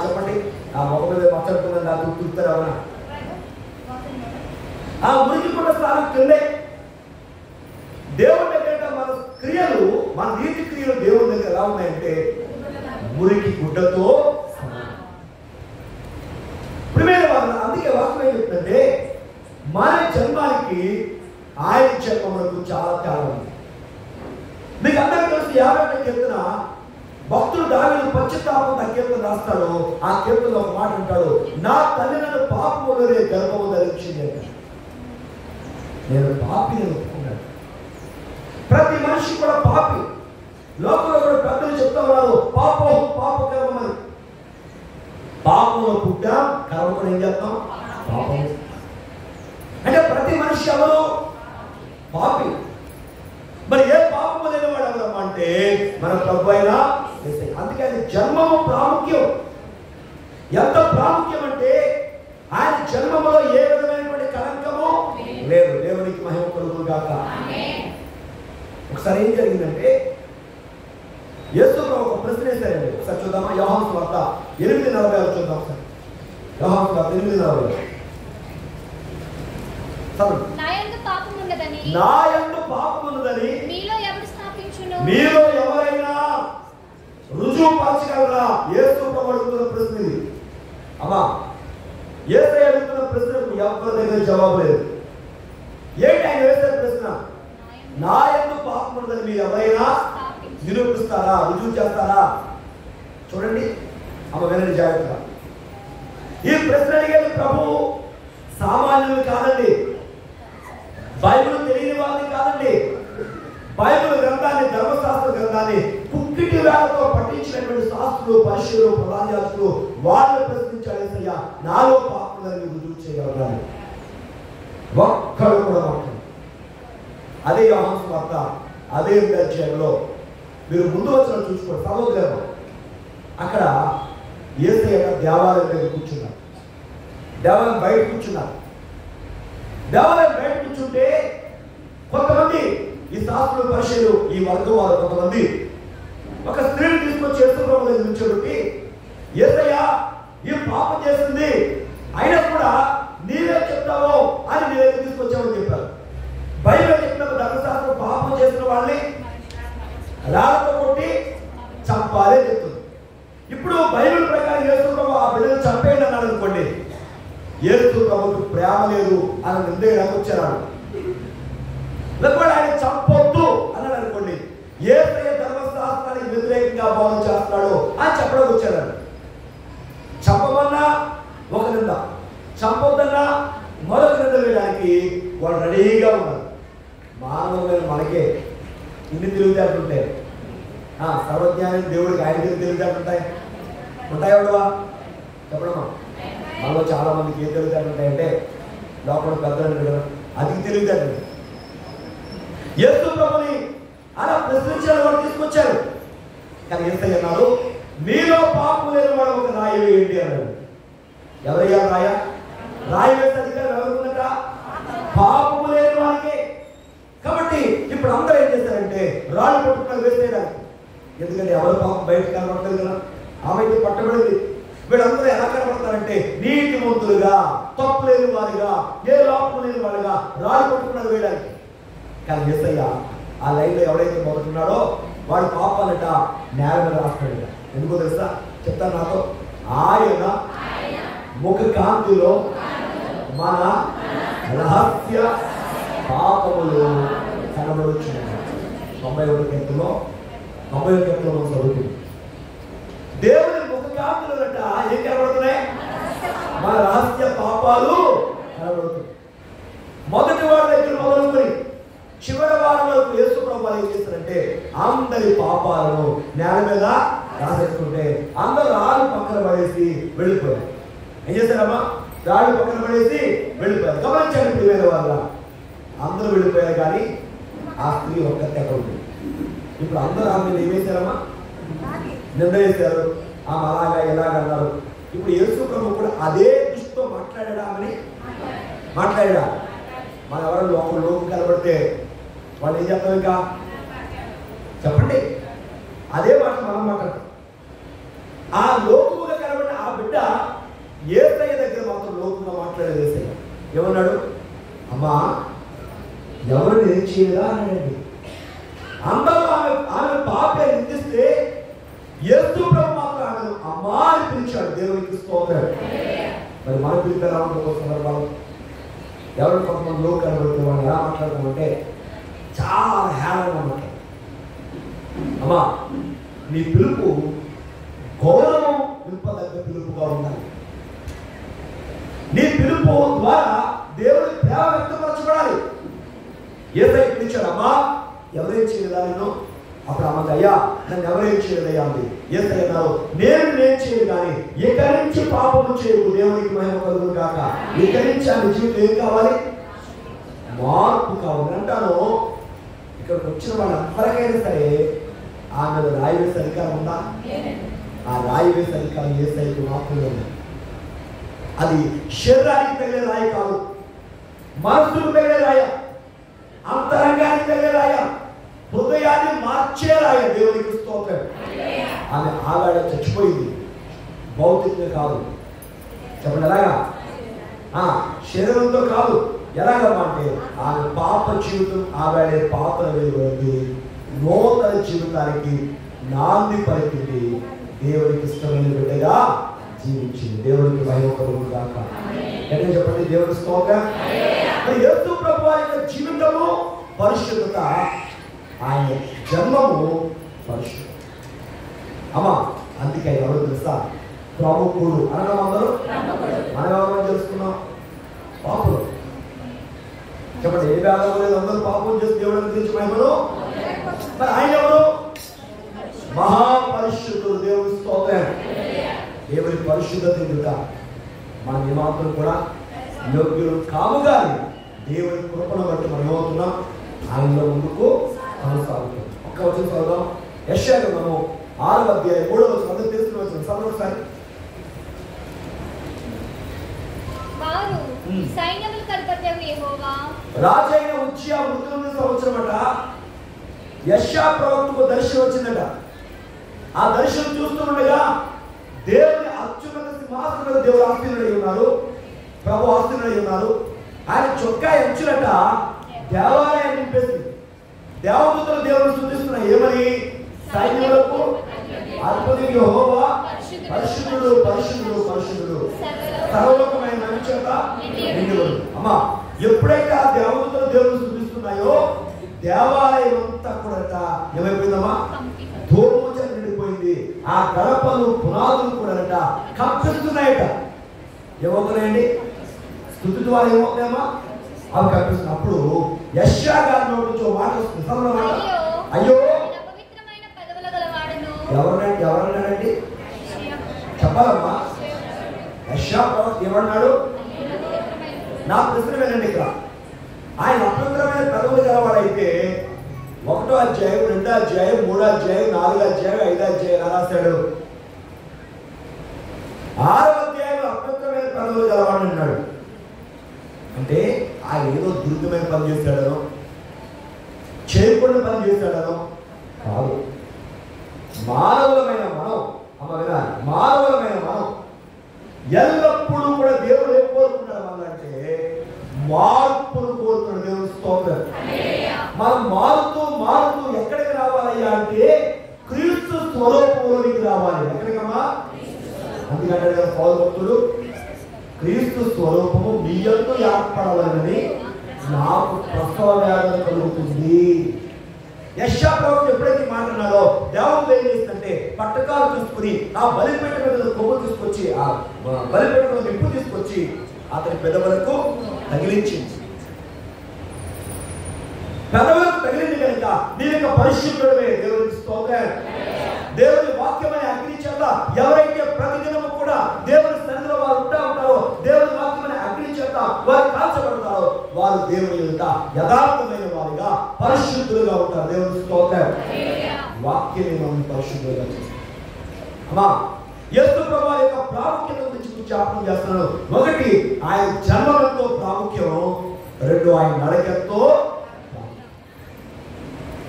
చెప్పండి, ఆ మొక్క మీద మచ్చడుతుందని ఆ తుడుతారు ఎవరైనా? ఆ మురికి గుడ్డ స్థానం కిందే. దేవుని దగ్గర మన క్రియలు, మన నీతి క్రియలు దేవుని దగ్గర ఎలా ఉన్నాయంటే మురికి గుడ్డతో. అందుకే వాస్తవం ఏం చెప్తుంటే మన జన్మానికి ఆయన జన్మములకు చాలా తేడా ఉంది. మీకు అందరికీ తెలిసి 50 కీర్తన భక్తుడు దావీదు పశ్చాత్తాపంతో కీర్తన రాస్తాడు. ఆ కీర్తనలో ఒక మాట అంటాడు, నా తల్లి నన్ను పాపములోనే గర్భము ధరించింది. నేను పాపిని ఒప్పుకున్నాను. ప్రతి మనిషి కూడా పాపి. లోకంలో కూడా పెద్దలు చెప్తా ఉన్నారు పాపం పాపకర్మని. పాపంలో పుట్టాం, కర్మను ఏం చేస్తాం? పాపం. అంటే ప్రతి మనిషి ఎవరు? పాపి. మరి ఏ పాపము లేనివాడు ఎవరమ్మా అంటే మన ప్రభు అయినా. అందుకే ఆయన జన్మము ప్రాముఖ్యం. ఎంత ప్రాముఖ్యం అంటే ఆయన జన్మములో ఏ విధమైనటువంటి కలంకము లేదు. దేవునికి మహిమ కలుగును గాక. ఒకసారి ఏం జరిగిందంటే యేసు ప్రభు ఒక ప్రశ్న వేశారండి. ఒకసారి చూద్దామా? యోహాను సువార్త 8:46 చూద్దాం. ఒకసారి యోహాను సువార్త 8:46. నా యందు పాపమున్నదని మీలో ఎవరైనా రుజువు పరచగలరా? యేసు ప్రభు అడుగుతున్న ప్రశ్న ఇది. అమ్మా యేసయ్య అడుగుతున్న ప్రశ్నకు ఎవరి దగ్గర జవాబు లేదు. ఏంటి ఆయన వేసే ప్రశ్న? నా యందు పాపమున్నదని మీరు ఎవరైనా నిరూపిస్తారా, రుజువు చేస్తారా? చూడండి అమ్మ, వినండి జాగ్రత్తగా. ఈ ప్రశ్న అడిగేది ప్రభు సామాన్యులు కాదండి, బైబిల్ తెలియని వాళ్ళని కాదండి. బైబిల్ గ్రంథాన్ని, ధర్మశాస్త్ర గ్రంథాన్ని కుక్కిటి వేళతో పఠించినటువంటి శాస్త్రులు, పరిశీలు, ప్రధాన యాజకులు వాళ్ళు ప్రశ్నించాడు. నాలో పాపం ఉందని రుజువు చేయగలగాలి. ఒక్కడు కూడా మాట్లాడు. అదే యోహాను సువార్త అదే అధ్యాయంలో మీరు ముందు వచ్చిన చూసుకోండి. సహోదరులు, అక్కడ యేసయ్య దేవాలయం దగ్గర కూర్చున్నారు. దేవాలయం బయట కూర్చున్నారు. దేవాలయం బయట కూర్చుంటే కొంతమంది ఈ శాస్త్రులు పరిచయులు ఈ వర్గం వారు కొంతమంది ఒక స్త్రీని తీసుకొచ్చి యేసు ప్రభువు దగ్గర నిల్చోబెట్టి, యేసయ్య ఈ పాపం చేసింది, అయినా కూడా నీవే చెప్తావో అని నీ దగ్గర తీసుకొచ్చామని చెప్పారు. బైబిల్ చెప్పిన ధర్మశాస్త్రం పాపం చేసిన వాళ్ళని రాళ్ళతో కొట్టి చంపాలి చెప్తుంది. ఇప్పుడు బైబిల్ ప్రకారం యేసు ప్రభు ఆ బిడ్డను చంపేయండి అన్నాడు అనుకోండి, యేసు ప్రభుకు ప్రేమ లేదు అని నిర్ణయానికి వచ్చారు. లేకపోతే ఆయన చంపొద్దు అన్నాడు అనుకోండి, యేసయ్య ధర్మశాస్త్రానికి వ్యతిరేకంగా బోధన చేస్తున్నాడు అని చెప్పడానికి వచ్చాడు. చంపమన్నా ఒక నింద, చంపొద్దన్నా మరొక నింద వేయడానికి వాళ్ళు రెడీగా ఉన్నారు. మానవులైన మనకే ఇన్ని తెలివితేటలుంటాయి. సర్వజ్ఞానం దేవుడికి ఆయన తెలివితేటలుంటాయి ఉంటాయి ఉండవా చెప్పడమ్మా? మనలో చాలా మందికి ఏం తెలివితేటలు ఉంటాయంటే లోపల పెద్దలు కదా, అది తెలివితేటలు. యేసు ప్రభుని అలా ప్రశ్నించిన వాడు తీసుకొచ్చారు. కానీ యేసయ్య అన్నారు, మీలో పాపం లేని వాడు ఒక రాయి వేయండి అన్నాడు. ఎవరయ్యా రాయ? రాయి వేసే అధికారం ఎవరుందట? పాపము లేని వాడికే. కాబట్టి ఇప్పుడు అందరూ ఏం చేశారంటే రాళ్ళు పట్టుకుని వేసేయడానికి. ఎందుకంటే ఎవరి పాపం బయట కనబడతారు కదా, ఆమెకి పట్టబడింది. వీళ్ళందరూ ఎలా కనబడతారంటే నీతిమంతులుగా, తప్పు లేని వారిగా, ఏ లోపం లేని వారిగా రాళ్ళు పట్టుకున్నది వేయడానికి. కానీ యేసయ్య ఆ లైన్లో ఎవరైతే మొదలున్నాడో వాడి పాపాలట నేల మీద రాస్తాడు. ఎందుకో తెలుసా? చెప్తాను నాతో. ఆయన ముఖ కాంతిలో మన రహస్య పాపములు కనబడుచున్నాయి. 91 కీర్తనలో మనం చదువుతుంది. దేవుని ముఖ కాంతులు అంట ఏం కనబడుతున్నాయి? మన రహస్య పాపాలు కనబడుతున్నాయి. మొదటి వారి దగ్గర మొదలుకొని చివరి వారం వరకు యేసు ప్రభువు ఏం చేస్తారంటే అందరి పాపాలను నేల మీద రాసేసుకుంటే అందరూ రాళ్ళు పక్కన పడేసి వెళ్ళిపోయారు. ఏం చేశారమ్మా? రాళ్ళు పక్కన పడేసి వెళ్ళిపోయారు. గమనించండి ప్రియమైన వాళ్ళ, అందరూ వెళ్ళిపోయారు కానీ ఆ స్త్రీ ఒక్కతే ఎక్కడ ఉంది. ఇప్పుడు అందరూ ఆమె ఏం చేశారమ్మా? నిర్ణయిస్తారు. ఆమె అలాగా ఎలాగ అన్నారు. ఇప్పుడు యేసు ప్రభువు కూడా అదే దృష్టితో మాట్లాడా అని మాట్లాడా. మన ఎవరైనా లోకం కనబడితే వాళ్ళు ఏం చెప్తాం? ఇంకా చెప్పండి. అదే మాట మనం మాట్లాడతాం. ఆ లోకుగా కనబడిన ఆ బిడ్డ యేసయ్య దగ్గర మాత్రం లోకుగా మాట్లాడేది. యేసయ్య ఏమన్నాడు? అమ్మా ఎవరు ఏం చేయదా అన్నాడండి. అందరూ ఆమె పాపే నిందిస్తే యేసు ప్రభు మాత్రం ఆమెను అమ్మా అని పిలిచాడు. దేవునికి స్తోత్రం. మరి మన పిలిపి ఎలా ఉంటుందో సందర్భాలు ఎవరు కొంతమంది లోకు కనబడితే వాళ్ళు ఎలా మాట్లాడతామంటే చాలా హేళనగా మాట్లాడతారు. అమ్మా నీ పిలుపు గౌరవం నింపదగ్గ పిలుపుగా ఉండాలి. నీ పిలుపు ద్వారా దేవుడి ప్రేమ వ్యక్తపరచబడాలి. యేసయ్య పిలిచాడు, అమ్మా ఎవరేం చేయలేదా నేను? అప్పుడు అమ్మకి అయ్యా నన్ను ఎవరేం చేయలేదయ్యా అంది. యేసయ్య అన్నారు, నేను చేయను కానీ ఇక నుంచి పాపము చేయకు, దేవునికి మహిమ కలుగును గాక. ఇక నుంచి ఆమె జీవితం ఏం కావాలి? మార్పు కావాలి అంటాను. ఇక్కడికి వచ్చిన వాళ్ళందరికైనా సరే ఆమె రాయి వేసే అధికారం ఉందా? ఆ రాయి వేసే అధికారం యేసయ్యకు మాత్రమే ఉంది. అది శరీరానికి తగిలే రాయి కాదు, మనసుకు తగిలే రాయ, అంతరంగానికి తగిలే రాయ, హృదయాన్ని మార్చే రాయ. దేవునికి స్తోత్రం. ఆమె ఆవిడ చచ్చిపోయింది, భౌతికంగా కాదు. చెప్పండి ఎలాగా? శరీరంతో కాదు. ఎలాగమ్మా అంటే ఆమె పాప జీవితం ఆవిడ పాపను వెలువడింది, నూతన జీవితానికి నాంది పలికింది, దేవునికి ఇష్టమైన బిడ్డగా జీవించింది. దేవునికి మహిమ కలుగును గాక. ఎక్కడ చెప్పండి దేవుని స్తోత్రం. మరి యేసు ప్రభువు యొక్క జీవితము పరిశుద్ధత, ఆయన జన్మము పరిశుద్ధత. అమ్మా అందుకే ఎవరు తెలుసా? ప్రముఖుడు అనడం. అందరూ మనం ఎవరు తెలుసుకున్నాం? పాపులు. చెప్పండి ఏ భేదం లేదు, అందరూ పాపం చేసి దేవుడు గురించి మహిమను. మరి ఆయన ఎవరు? మహాపరిశుద్ధుడు. దేవుని స్తోత్రం. దేవుని పరిశుద్ధత ఎదుట మనం ఏమాత్రం కూడా యోగ్యులు కాము, కానీ దేవుని కృపను బట్టి మనం ఏమవుతున్నాం, ఆయనలో ముందుకు కొనసాగుతాం. ఒక్క వచనం చదువుదాం. యెషయా గ్రంథము 6వ అధ్యాయం 3వ వచనం. అందరూ తెలుసుకుని వచ్చిన సమయం రాజైన ఉజ్జియా మృతుల సంవత్సరమట యెషయా ప్రవక్తకు దర్శనం వచ్చిందట. ఆ దర్శనం చూస్తుండగా దేవుని అత్యున్నత సింహాసనం దేవుడు ఆసీనుడై ఉన్నారు, ప్రభు ఆసీనుడై ఉన్నారు. ఆయన చొక్కా ఎంచులట దేవాలయం నింపేసింది. దేవదూతలు దేవుని స్తుతిస్తున్నాయి. ఏమని? సైన్యములకు అధిపతి యెహోవా పరిశుద్ధుడు పరిశుద్ధుడు పరిశుద్ధుడు, సర్వలోకమైన నడిచేత నిండివడు. అమ్మా, ఎప్పుడైతే ఆ దేవదూతలు దేవుని స్తుతిస్తున్నాయో దేవాలయం అంతా కూడా ఏమైపోయిందమ్మా? ధూమోచన నిండిపోయింది. ఆ గడపలు పునాదులు కూడా కప్పిస్తున్నాయట. ఏమవుతున్నాయండి? స్తుతి ద్వారా ఏమవుతాయమ్మా? అవి కప్పిస్తున్నాయి. అప్పుడు యెషయా గారి నోటి నుంచి ఒక మాట వస్తుంది. అయ్యో, ఎవరన్నాడండి? చెప్పాలమ్మా. యెషయా ప్రవక్త ఏమన్నాడు? నా ప్రశ్న వినండి. ఇక్కడ ఆయన అపవిత్రమైన పెదవులు గలవాడైతే 1వ అధ్యాయం 2వ అధ్యాయం 3వ అధ్యాయం 4వ అధ్యాయం 5వ అధ్యాయం రాశాడు. 6వ అధ్యాయంలో అపవిత్రమైన పెదవులు గలవాడు అన్నాడు. అంటే ఆయన ఏదో దుర్గమైన పని చేశాడనో, చేయకుండా పని చేశాడనో కాదు. మానవులమైన మనం, మానవులమైన మనం ఎల్లప్పుడూ కూడా దేవుడు ఏం కోరుకుంటాడు అనంటే మార్పును కోరుతున్నాడు. దేవుడు స్తోత్రం. మనం మారుతూ మారుతూ ఎక్కడికి రావాలయ్యా అంటే క్రీస్తు స్వరూపంలోనికి రావాలి. ఎక్కడికమ్మా? అందుకంటే కదా పౌలు భక్తుడు, క్రీస్తు స్వరూపము మీ యందు ఏర్పడవాలని నాకు ప్రసవ వేదన కలుగుతుంది. యెషయా ప్రవక్త ఎప్పుడైతే మాట్లాడాలో దేవుడు ఏం చేస్తుంటే పట్టకాలు తీసుకుని ఆ బలిపీఠ మీద కొవ్వు తీసుకొచ్చి, ఆ బలిపీఠ మీద నిప్పు తీసుకొచ్చి అతని పెదవులకు తగిలించింది. పెదవులకు తగిలింది కనుక నీకు పరిశుద్ధుడమే. దేవునికి స్తోత్రం. దేవుని వాక్యమైన అగ్ని చేత ఎవరైతే ప్రతిదినము కూడా దేవుని సన్నిధిలో వారు ఉంటారో, దేవుని వాక్యమైన అగ్ని చేత వారు కాల్చబడతారో, వారు దేవుని యొక్క యథార్థమైన వారిగా పరిశుద్ధులుగా ఉంటారు. దేవుని స్తోత్రం. వాక్యమే మనం పరిశుద్ధులుగా చేస్తారు. అమ్మా, యేసు ప్రభువు యొక్క ప్రాముఖ్యత గురించి జ్ఞాపకం చేస్తున్నాను. 1, ఆయన జన్మతో ప్రాముఖ్యం. 2, ఆయన నడకతో.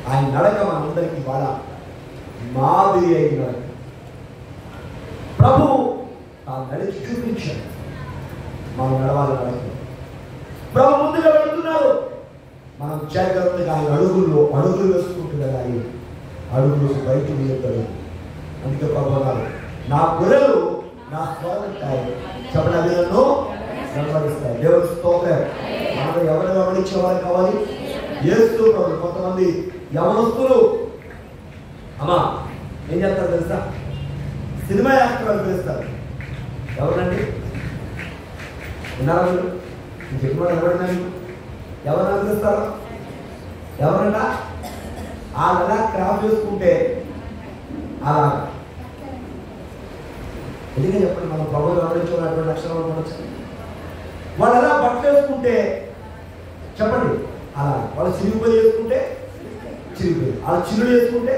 ఆయన నడక మనందరికీ వాళ్ళ మాదిరి అయిన నడక. ప్రభు తాను నడిచి చూపించాడు మనం నడవాలి. నడక ప్రభు ముందుగా వెళుతున్నారు. మనం జాగ్రత్తగా ఆయన అడుగులు వేసుకుంటున్నారు. ఆయన అడుగులు బయట వేయగలరు. అందుకే ప్రభు అన్నారు, నా గొర్రెలు నా స్వరం ఉంటాయి, చెప్పడానికి నన్ను వెంబడిస్తాయి. దేవుని స్తోత్రం. మనలో ఎవరు వెంబడించేవారు కావాలి? యేసు ప్రభు. కొంతమంది యవనస్తులు అమ్మా ఏం చేస్తారు తెలుసా? సినిమా యాక్టర్లు పిలుస్తారు. ఎవరండి? విన్నారా మీరు? చెప్పిన ఎవరైనా ఎవరు పిలుస్తారు? ఎవరంట? అలా క్రాఫ్ చేసుకుంటే అలా ఎందుకని చెప్పండి, మనం ప్రభుత్వం గమనించుకున్నటువంటి అక్షరాలు ఉండొచ్చు. వాళ్ళు ఎలా బట్టలు వేసుకుంటే చెప్పండి అలా, వాళ్ళు చిరిగిపోయి వేసుకుంటే చిరిగిపోయి, వాళ్ళు చిరుడు వేసుకుంటే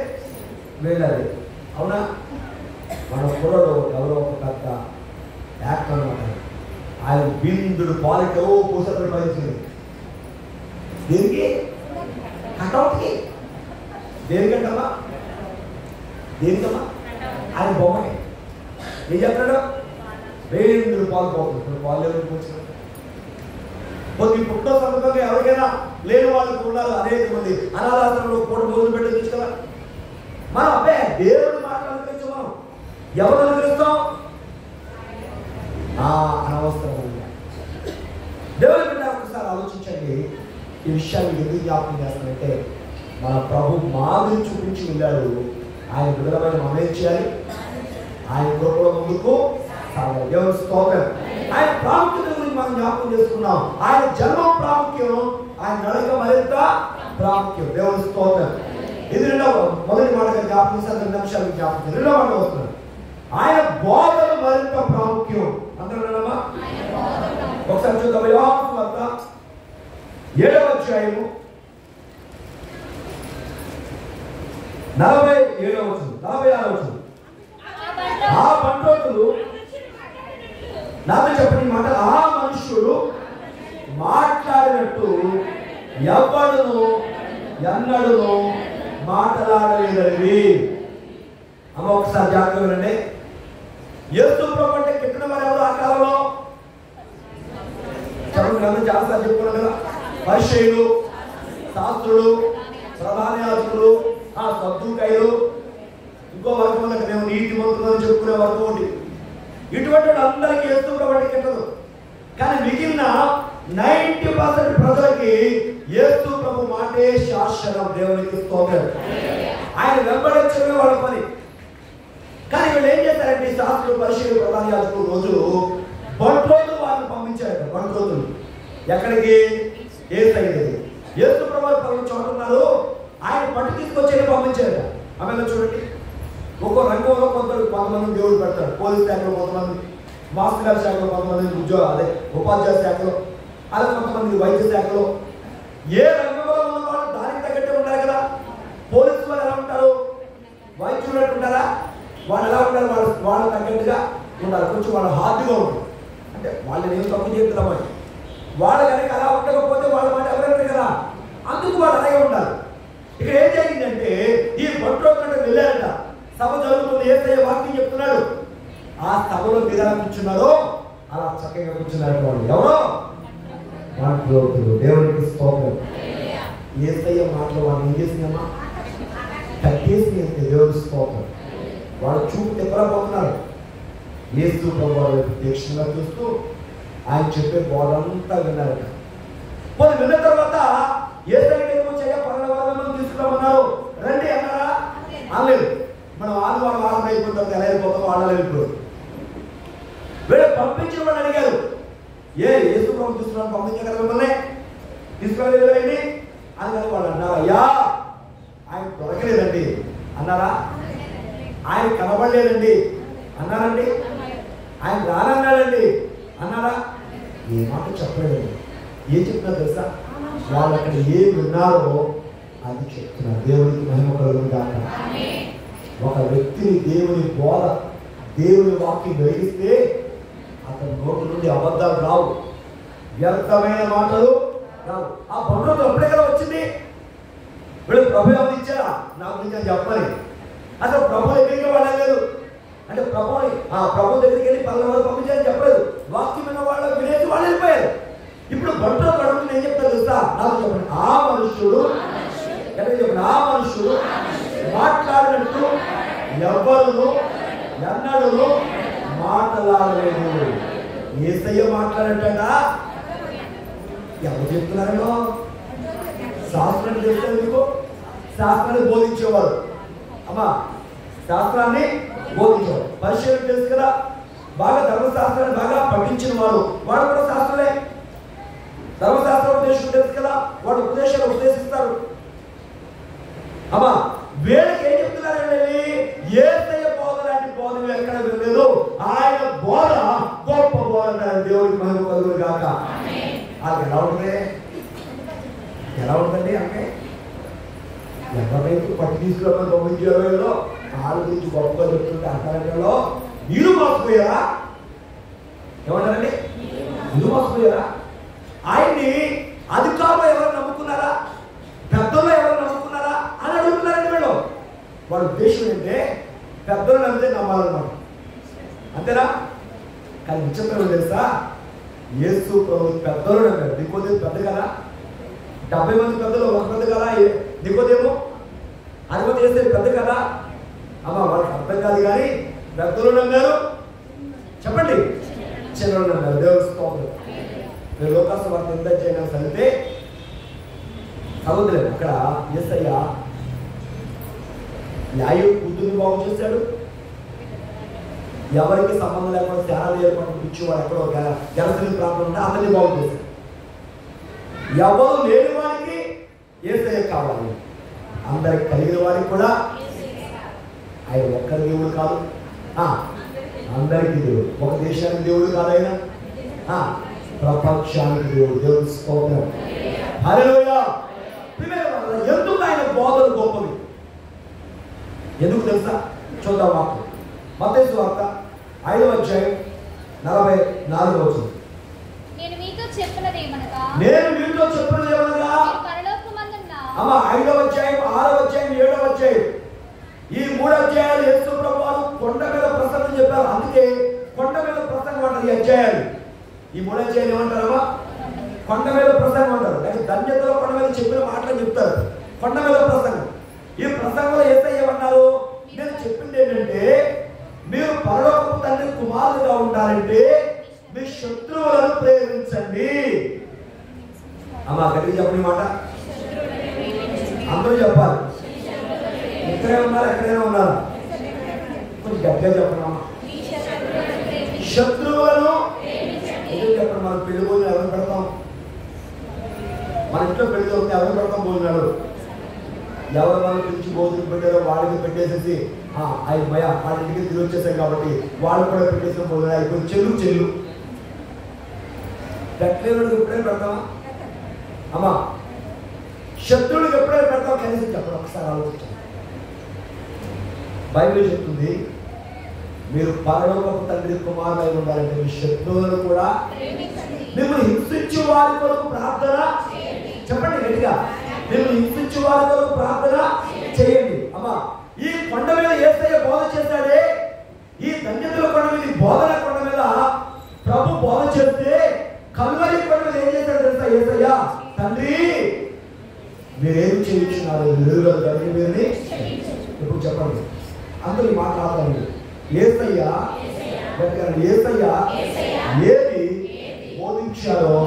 వెళ్ళాలి. అవునా? మన కుర్రలో ఎవరో ఒక పెద్ద యాక్టర్ అనమాట. ఆయన బిందుడు పాలిటో పూసలు పనిచింది. దేనికి? కటౌట్కి. దేనికంటమ్మా? దేనికమ్మా? ఆయన బొమ్మకి. ఏం చెప్తాడు? బిందుడు పాలు పోతుంది. పాలు ఎవరికి కొద్ది పుట్టిన సందర్భంగా ఎవరికైనా లేని వాళ్ళకి ఉన్నారు అనేక మంది. అనాథాశ్రమంలో పూట భోజనం పెట్టి తీసుకురా. మనం అబ్బే దేవుడి మాటలు అనుకరించు. మనం ఎవరు అనుకరిస్తాం? అనవసరంగా దేవుడి బిడ్డ ఒకసారి ఆలోచించండి. ఈ విషయాన్ని ఎందుకు జ్ఞాపకం చేస్తానంటే మన ప్రభు మాదిరి చూపించి వెళ్ళాడు. ఆయన బిడ్డలమైన మనం ఏం చేయాలి? ఆయన కృపలో ముందుకు సాగాలి. దేవుని స్తోత్రం. ఆయన ప్రాముఖ్యత గురించి మనం జ్ఞాపకం చేసుకున్నాం. ఆయన జన్మం ప్రాముఖ్యం, ఆయన నడక మరింత ప్రాముఖ్యం. దేవుని స్తోత్రం. ఇది మొదటి మాటగా జ్ఞాపకం చేస్తే 2 నిమిషాలు జ్ఞాపకం. 2వ మాట వస్తున్నాడు. ఆయన బోధలు మరింత ప్రాముఖ్యం. అందరూ ఒకసారి చూద్దాం. యోహాను సువార్త 7వ అధ్యాయము 47వ వచనం 46వ వచనం. ఆ బంట్రోతులు నాతో చెప్పని మాట, ఆ మనుష్యుడు మాట్లాడినట్టు ఎవ్వడును ఎన్నడును మాట్లాడలేదవి. అమ్మ ఒకసారి జాగ్రత్త వినండి. యేసు ప్రభు అంటే కిట్టిన వారు ఎవరు ఆ కాలంలో? చెప్పండి, చాలాసార్లు చెప్పుకున్నాం కదా. పరిసయ్యులు, శాస్త్రులు, ప్రధాన యాజకులు, సద్దూకయ్యులు, ఇంకో వర్గం ఉన్నది మేము నీతిమంతులు అని చెప్పుకునే వర్గం ఒకటి. ఇటువంటి అందరికీ యేసు ప్రభు అంటే కిట్టదు. కానీ మిగిలిన 90% ప్రజలకి యేసు ప్రభు మాటే శాసనం. దేవునికి స్తోత్రం. ఆయన వెంబడించడమే వాళ్ళ పని. కానీ వీళ్ళు ఏం చేశారంటే శాస్త్రులు, పరిసయ్యులు, ప్రధాన యాజకులు రోజు బంట్రోతులు వారిని పంపించారు. బంట్రోతులు ఎక్కడికి? యేసయ్యకి. యేసు ప్రభు పలు చోట ఉన్నారు. ఆయన పట్టు తీసుకొచ్చి పంపించారు. ఆమె చూడండి, ఒక్కో రంగంలో కొంతమంది దేవుడు పెడతారు. పోలీస్ శాఖలో కొంతమంది, మాస్టర్ శాఖలో కొంతమంది, ఉపాధ్యాయ శాఖలో, అలా కొంతమంది వైద్య శాఖలో. ఏ రంగంలో ఉన్న వాళ్ళు దానికి తగ్గట్టే ఉంటారు కదా. పోలీసు వాళ్ళు ఎలా ఉంటారు? వైద్యులు ఉంటారా? వాళ్ళు ఎలా ఉంటారు? వాళ్ళు తగ్గట్టుగా ఉండాలి. కొంచెం వాళ్ళు హార్డ్గా ఉంటారు. అంటే వాళ్ళని ఏం తప్పు చేస్తున్నామని వాళ్ళు కనుక అలా ఉండకపోతే వాళ్ళ మాట ఎవరైనా కదా, అందుకు వాళ్ళు అలాగే ఉండాలి. ఇక్కడ ఏం జరిగిందంటే ఈ బంట్రోతులు వెళ్ళారంట. సభ జరుగుతుంది, యేసయ్య వాక్యం చెప్తున్నాడు. ఆ సభలో మీరు ఎలా కూర్చున్నారో అలా చక్కగా కూర్చున్నారు వాళ్ళు. ఎవరో బంట్రోతులు. దేవునికి స్తోత్రం. యేసయ్య మాటలు వాళ్ళు ఏం చేసిందమ్మా? కట్టేసి దేవుడి స్తోత్రం. వాళ్ళు చూపు తిప్పలేకపోతున్నారు. యేసు ప్రభు వారి దీక్షగా చూస్తూ ఆయన చెప్పే బోధంతా విన్నారట. పోనీ విన్న తర్వాత యేసయ్యకి ఏమో పరలోకం తీసుకురామన్నారు. రండి అన్నారా? అనలేదు. మనం ఆదివారం ఆరంభం అయిపోతాం, ఎలా అయిపోతాం వాళ్ళ వెళ్ళిపోయారు. వీళ్ళు పంపించిన వాళ్ళు అడిగారు, యేసు ప్రభు తీసుకురాని పంపించగల మిమ్మల్ని తీసుకురాలేదండి అని. కానీ వాళ్ళు అన్నారు, అయ్యా ఆయన దొరకలేదండి అన్నారా? ఆయన కనబడలేదండి అన్నారండి? ఆయన రానన్నాడండి అన్నారా? ఏ మాట చెప్పలేదండి. ఏం చెప్తున్నారు తెలుసా? వాళ్ళు అక్కడ ఏం విన్నారో అది చెప్తున్నారు. దేవునికి మహిమ కలుగును గాక. ఒక వ్యక్తిని దేవుని బోధ, దేవుని వాక్యం గ్రహిస్తే అతని నోటి నుండి అబద్ధాలు రావు, వ్యర్థమైన మాటలు రావు. ఆ బంట్రోతులు అప్పుడే కదా వచ్చింది. వీళ్ళు ప్రభు ఎవరు ఇచ్చారా నా గురించి అని చెప్పని అసలు ప్రభు దగ్గరికి వెళ్ళలేదు. అంటే ప్రభు దగ్గరికి వెళ్ళి పల్లె వాళ్ళు పంపించాలని చెప్పలేదు. వాక్యం విన్న వాళ్ళు వినేసి వాళ్ళు వెళ్ళిపోయారు. ఇప్పుడు బంట్రోతులు అడుగుతుంది ఏం చెప్తారు తెలుసా? నాకు చెప్పండి. ఆ మనుషుడు ఎక్కడ చెప్పండి? ఆ మనుషుడు మాట్లాడినట్టు ఎవరును ఎన్నడూ మాట్లాడలేదు. యేసయ్య మాట్లాడటా? ఎవరు చెప్తున్నారో? శాస్త్రాన్ని చేస్తారు. మీకు శాస్త్రాన్ని బోధించేవారు. అమ్మా శాస్త్రాన్ని బోధించేవారు. పరిశీలన తెలుసు కదా, బాగా ధర్మశాస్త్రాన్ని బాగా పఠించిన వాడు వాడు కూడా శాస్త్రమే. ధర్మశాస్త్ర ఉపదేశం తెలుసు కదా, వాడు ఉపదేశాలు ఉపదేశిస్తారు. అమ్మా వీళ్ళకి ఏం చెప్తున్నారండి? యేసయ్య బోధ లాంటి బోధ ఎక్కడ వినలేదు. ఆయన బోధ గొప్ప బోధ అంటారు. దేవుడికి మహిమ కలుగును గాక. అది ఎలా ఉంటుంది? ఎలా ఉంటుందండి? అంటే ఎవరైతే పట్టు తీసుకురామని 920లో వాళ్ళ గురించి గొప్పగా చెప్తుంటే అంటారంలో మీరు మోసపోయారా? ఏమంటారండి? మీరు మోసపోయారా? ఆయన్ని అధికారులు ఎవరు నమ్ముకున్నారా? పెద్దలు ఎవరు నమ్ముకున్నారా అని అడుగుతున్నారండి వీళ్ళు. వాళ్ళ ఉద్దేశం ఏంటంటే పెద్దలు నమ్మితే నమ్మాలన్నమాట, అంతేనా? కానీ విచిత్రం తెలుసా? యేసు ప్రభు పెద్దలు నమ్మారు. నికోదేము పెద్ద కదా, 70 మంది పెద్దలు ఒక పెద్ద కదా. నికోదేము 60 చేస్తే పెద్ద కదా. అమ్మ వాళ్ళకి అర్థం కాదు కానీ పెద్దలు నమ్మారు. చెప్పండి, చిన్నలు నమ్మారు. దేవుని స్తోత్రం. మీరు లోకాసు వార్త ఎంత చేయడం చదివితే చదవలేదు. అక్కడ యేసయ్య యాయు కూతుర్ని బాగు చేశాడు. ఎవరికి సంబంధం లేకుండా ధ్యానాలు ఏర్పాటు కూర్చోవాడు. ఎక్కడో జలసరి ప్రాంతం ఉంటే అందరినీ బాగు చేశాడు. ఎవరు లేని వారికి యేసయ్య కావాలి, అందరికి కలిగిన వారికి కూడా. ఆయన ఒక్కరి దేవుడు కాదు, అందరికి దేవుడు. ఒక దేశానికి దేవుడు కాదు ఆయన, ప్రపంచానికి దేవుడు స్తోత్రం. హల్లెలూయా. ఎందుకు ఆయన బోధలు గొప్పవి? ఎందుకు తెలుసా? చూద్దాం వాక్యం. మత్తయి సువార్త 5వ అధ్యాయం 44వ వచనం. నేను మీతో చెప్పినదేమనగా అమ్మా 5వ అధ్యాయం 6వ అధ్యాయం 7వ అధ్యాయం ఈ 3 అధ్యాయాలు యేసు ప్రభువు కొండ మీద ప్రసంగం చెప్పారు. అందుకే కొండ మీద ప్రసంగం అంటారు ఈ అధ్యాయాలు. ఈ 3 అధ్యాయాలు ఏమంటారమ్మా? కొండ మీద ప్రసంగం అంటారు. లేక ధన్యతలో కొండ మీద చెప్పిన మాటలు చెప్తారు. కొండ మీద ప్రసంగం. ఈ ప్రసంగంలో యేసయ్య ఏమన్నారు? నేను చెప్పింది ఏంటంటే, మీరు పరలోకపు తండ్రి కుమారులుగా ఉండాలంటే మీ శత్రువులను ప్రేమించండి. అమ్మా గట్టిగా చెప్పని మాట అందరూ చెప్పాలి. ఇక్కడే ఉన్నారు, ఎక్కడైనా ఉన్నారా? కొంచెం గట్టిగా చెప్పండి అమ్మా. శత్రువులను ఎందుకు చెప్పండి? మనం పెళ్లి భోజనం ఎవరు పెడతాం? మన ఇంట్లో పెళ్లి అవుతుంది, ఎవరు పెడతాం భోజనాలు? ఎవరు వాళ్ళు పిలిచి భోజనం పెట్టారో వాళ్ళకి పెట్టేసేసి అవి భయ వాళ్ళ ఇంటికి తిరిగి వచ్చేసాం కాబట్టి వాళ్ళు కూడా పెట్టేసిన భోజనం అయిపోయి చెల్లు పెట్టలేవాడికి ఎప్పుడైనా పెడతామా? అమ్మా శత్రువులకు ఎప్పుడైనా పెడతాం? కనీసం చెప్పండి, ఒకసారి ఆలోచించండి. బైబిల్ చెప్తుంది, మీరు పరలోకపు తండ్రి కుమారులై ఉండాలంటే మీ శత్రువులను కూడా మిమ్మల్ని హింసించే వారి కొరకు ప్రార్థన చెప్పండి గట్టిగా. మిమ్మల్ని హింసించే వారి కొరకు ప్రార్థన చేయండి. అమ్మా ఈ కొండ మీద యేసయ్య బోధ చేశాడే, ఈ ధన్యతల కొండ మీద, బోధన కొండ మీద ప్రభు బోధ చేస్తే కల్వరి కొండ మీద ఏం చేశాడు తెలుసా యేసయ్య? తండ్రి మీరేం చేయించున్నారు? మీరుని ఇప్పుడు చెప్పండి. అందరూ మాట్లాడతారు. యేసయ్య ఏది బోధించారో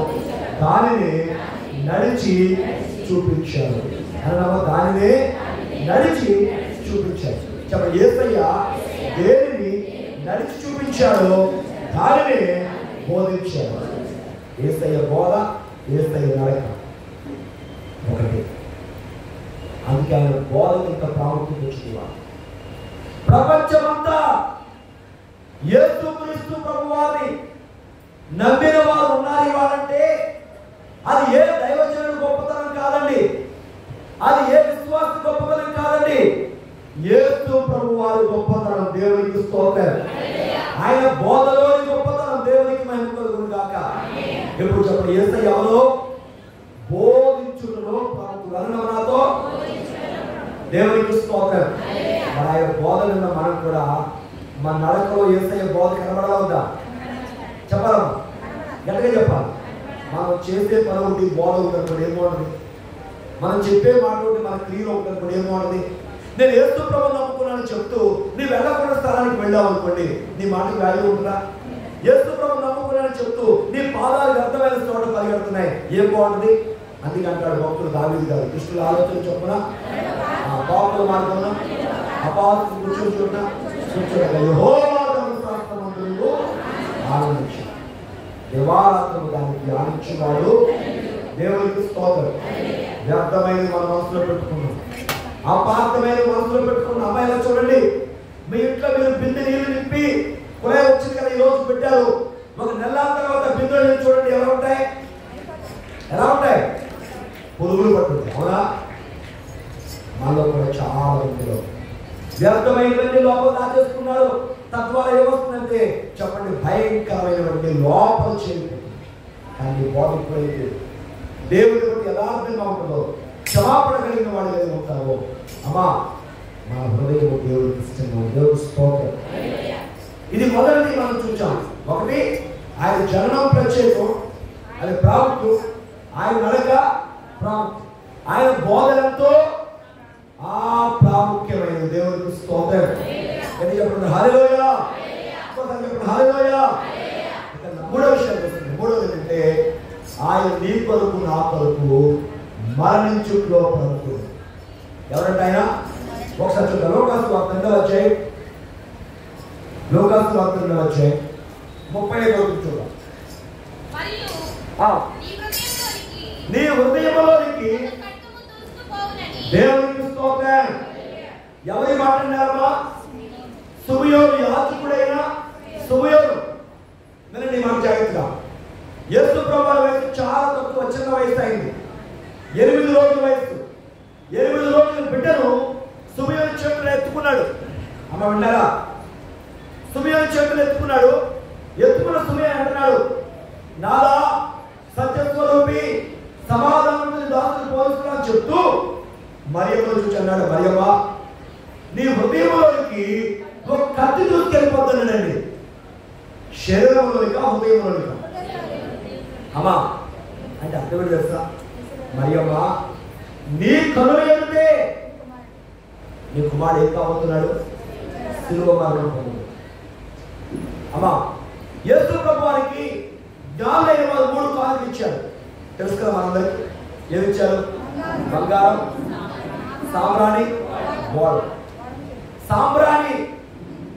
దానిని నడిచి చూపించారు. అన్నమా దానినే నడిచి చూపించారు. చెప్పండి, యేసయ్య దేనిని నడిచి చూపించాడో దానినే బోధించారు. యేసయ్య బోధ, యేసయ్య నడక ఒకటి. అందుకే ఆయన బోధకు ఇంత ప్రాముఖ్యత ఇచ్చుకున్నారు. ప్రపంచమంతా యేసుక్రీస్తు ప్రభువారిని నమ్మిన వారు ఉన్నారు ఇవ్వాలంటే అది ఏ దైవజనుడు గొప్పతనం కాదండి, అది ఏ విశ్వాస గొప్పతనం కాదండి. యేసు ప్రభువారి గొప్పతనం. దేవునికి స్తోత్రం. ఆయన బోధలోని గొప్పతనం. దేవునికి మహిమ కలుగును గాక. ఎప్పుడు చెప్పండి, యేసయ్య ఎవరో బోధించుటలో నాతో దేవునికి స్తోత్రం. మన ఆయన బోధ విన్న మనం కూడా మన నడకలో యేసయ్య బోధ కనబడాలా? చెప్పాలమ్మా, గట్టిగా చెప్పాలి. మనం చేసే పని ఒకటి బోధ ఉంటుంది, ఏమోంటది. మనం చెప్పే మాట ఒకటి మన క్రియలో ఉంటుంది, ఏమోంటది. నేను యేసు ప్రభువుని నమ్ముకున్నాను చెప్తూ నీ వెళ్ళకుండా స్థలానికి వెళ్ళావు అనుకోండి, నీ మాటకి వాల్యూ ఉంటుందా? యేసు ప్రభువుని నమ్ముకున్నాను చెప్తూ నీ పాదాలు వ్యర్థమైన చోట పరిగెడుతున్నాయి, ఏం బాగుంటుంది? అందుకే అంటాడు భక్తులు దావీదు గారు, కృష్ణుల ఆలోచన చొప్పున పాపుల మార్గంలో అపాసు కూర్చొని చూడ ఆనందించు. దేవాలయము దాన్ని ధ్యానించువాడు దేవునికి స్తోత్రం. వ్యర్థమైన మన మనసులో పెట్టుకున్నాం, అపార్థమైన మనసులో పెట్టుకున్న అమ్మాయిలా చూడండి. మీ ఇంట్లో మీరు బిందె నీళ్ళు నింపి కొనే వచ్చింది కదా, ఈ రోజు పెట్టారు. ఒక నెల తర్వాత బిందె నీళ్ళు చూడండి ఎలా ఉంటాయి? పురుగులు పట్టుంది. అవునా? మనలో కూడా చాలా మందిలో వ్యర్థమైనవన్నీ లోపల దాచేసుకున్నారు. తద్వారా ఏమవుతుందంటే చెప్పండి, భయంకరమైనటువంటి లోపల చేరిపోతుంది. కానీ బోధకుడైతే దేవుడి బట్టి యథార్థంగా ఉంటుందో, క్షమాపణ కలిగిన వాళ్ళు ఏది ఉంటారో, అమ్మా మన హృదయం దేవుడికి ఇష్టంగా దేవుడు స్తోత్రం. ఇది మొదటిది మనం చూసాం. ఒకటి ఆయన జననం ప్రత్యేకం, అది ప్రాముఖ్యం. ఆయన నడక ప్రాముఖ్యం. ఆయన బోధనతో ప్రాముఖ్యమైన దేవుడికి స్తోత్రం. చెప్పండి హల్లెలూయా. హల్లెలూయా. మూడో విషయం వస్తుంది. మూడోది ఏంటంటే ఆయన నీ కొరకు నా కొరకు మరణించుట్లో కొరకు. ఎవరంటే ఆయన? ఒకసారి చూద్దాం. లోకాసు వార్త 2వ అధ్యాయం, లోకాసు వార్త 2వ అధ్యాయం 35వ చూద్దాం. నీ హృదయంలోనికి దేవునికి స్తోత్రం. ఎవరి మాట అన్నారమ్మా? సుమయోను, యాజకుడైన సుమయోను. వినండి మాట జాగ్రత్తగా. యేసు ప్రభువు వయసు చాలా తక్కువ, చిన్న వయసు అయింది. 8 రోజుల వయసు. 8 రోజుల బిడ్డను సుమయోను చేతులు ఎత్తుకున్నాడు. అమ్మ విన్నారా? సుమయోను చేతులు ఎత్తుకున్నాడు. ఎత్తుకున్న సుమయోను అంటున్నాడు, నాదా సత్యస్వరూపి సమాధానం దాసులు పోలుస్తున్నా చెప్తూ మరియమ్మను చూసి అన్నాడు, మరియమ్మ నీ హృదయంలోనికి ఒక కత్తి దూసుకెళ్ళిపోతానండి. శరీరంలోనిక హృదయంలోనిక? అమ్మా అంటే అర్థం ఏంటి తెలుసా? మరియమ్మ నీ కనుల ఎదుటే నీ కుమారుడు ఏం కాబోతున్నాడు? శిలువ మరణం పొందుతాడు. అమ్మా యేసు ప్రభువానికి జ్ఞానులైన వారు 3 కానుకలు ఇచ్చారు. తెలుసు కదా మనందరికి? ఏమి ఇచ్చారు? బంగారం, సాంబ్రాణి, బోళ. సాంబ్రాణి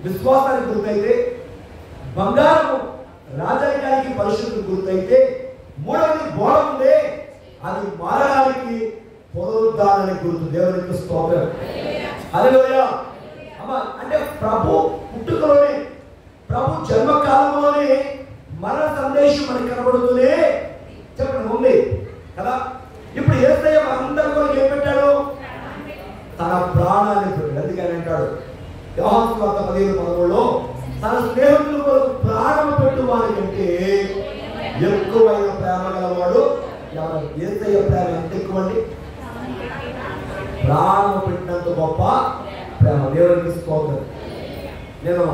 విశ్వాసానికి గుర్తయితే, బంగారం రాజరికానికి పరిశుద్ధి గుర్తయితే, 3వది బోళ ఉందే అది మారడానికి పునరుద్ధానానికి గుర్తు. దేవునికి స్తోత్రం. హల్లెలూయా. అమ్మ అంటే ప్రభు పుట్టుకలోనే, ప్రభు జన్మకాలంలోనే మరణ సందేశం మనకి కనబడుతూనే చెప్పండి ఉంది కదా. ఇప్పుడు యేసయ్య మనందరి కొరకు ఏం పెట్టాడు? తన ప్రాణాన్ని పెట్టాడు. అందుకని అంటాడు యోహాను సువార్త 15:13 తన స్నేహితుల కొరకు ప్రాణం పెట్టు వారికంటే ఎక్కువైన ప్రేమ గలవాడు ఎవరు? యేసయ్య ప్రేమ ఎంత ఎక్కువండి? ప్రాణం పెట్టినంత గొప్ప ప్రేమ. దేవునికి స్తోత్రం. నేను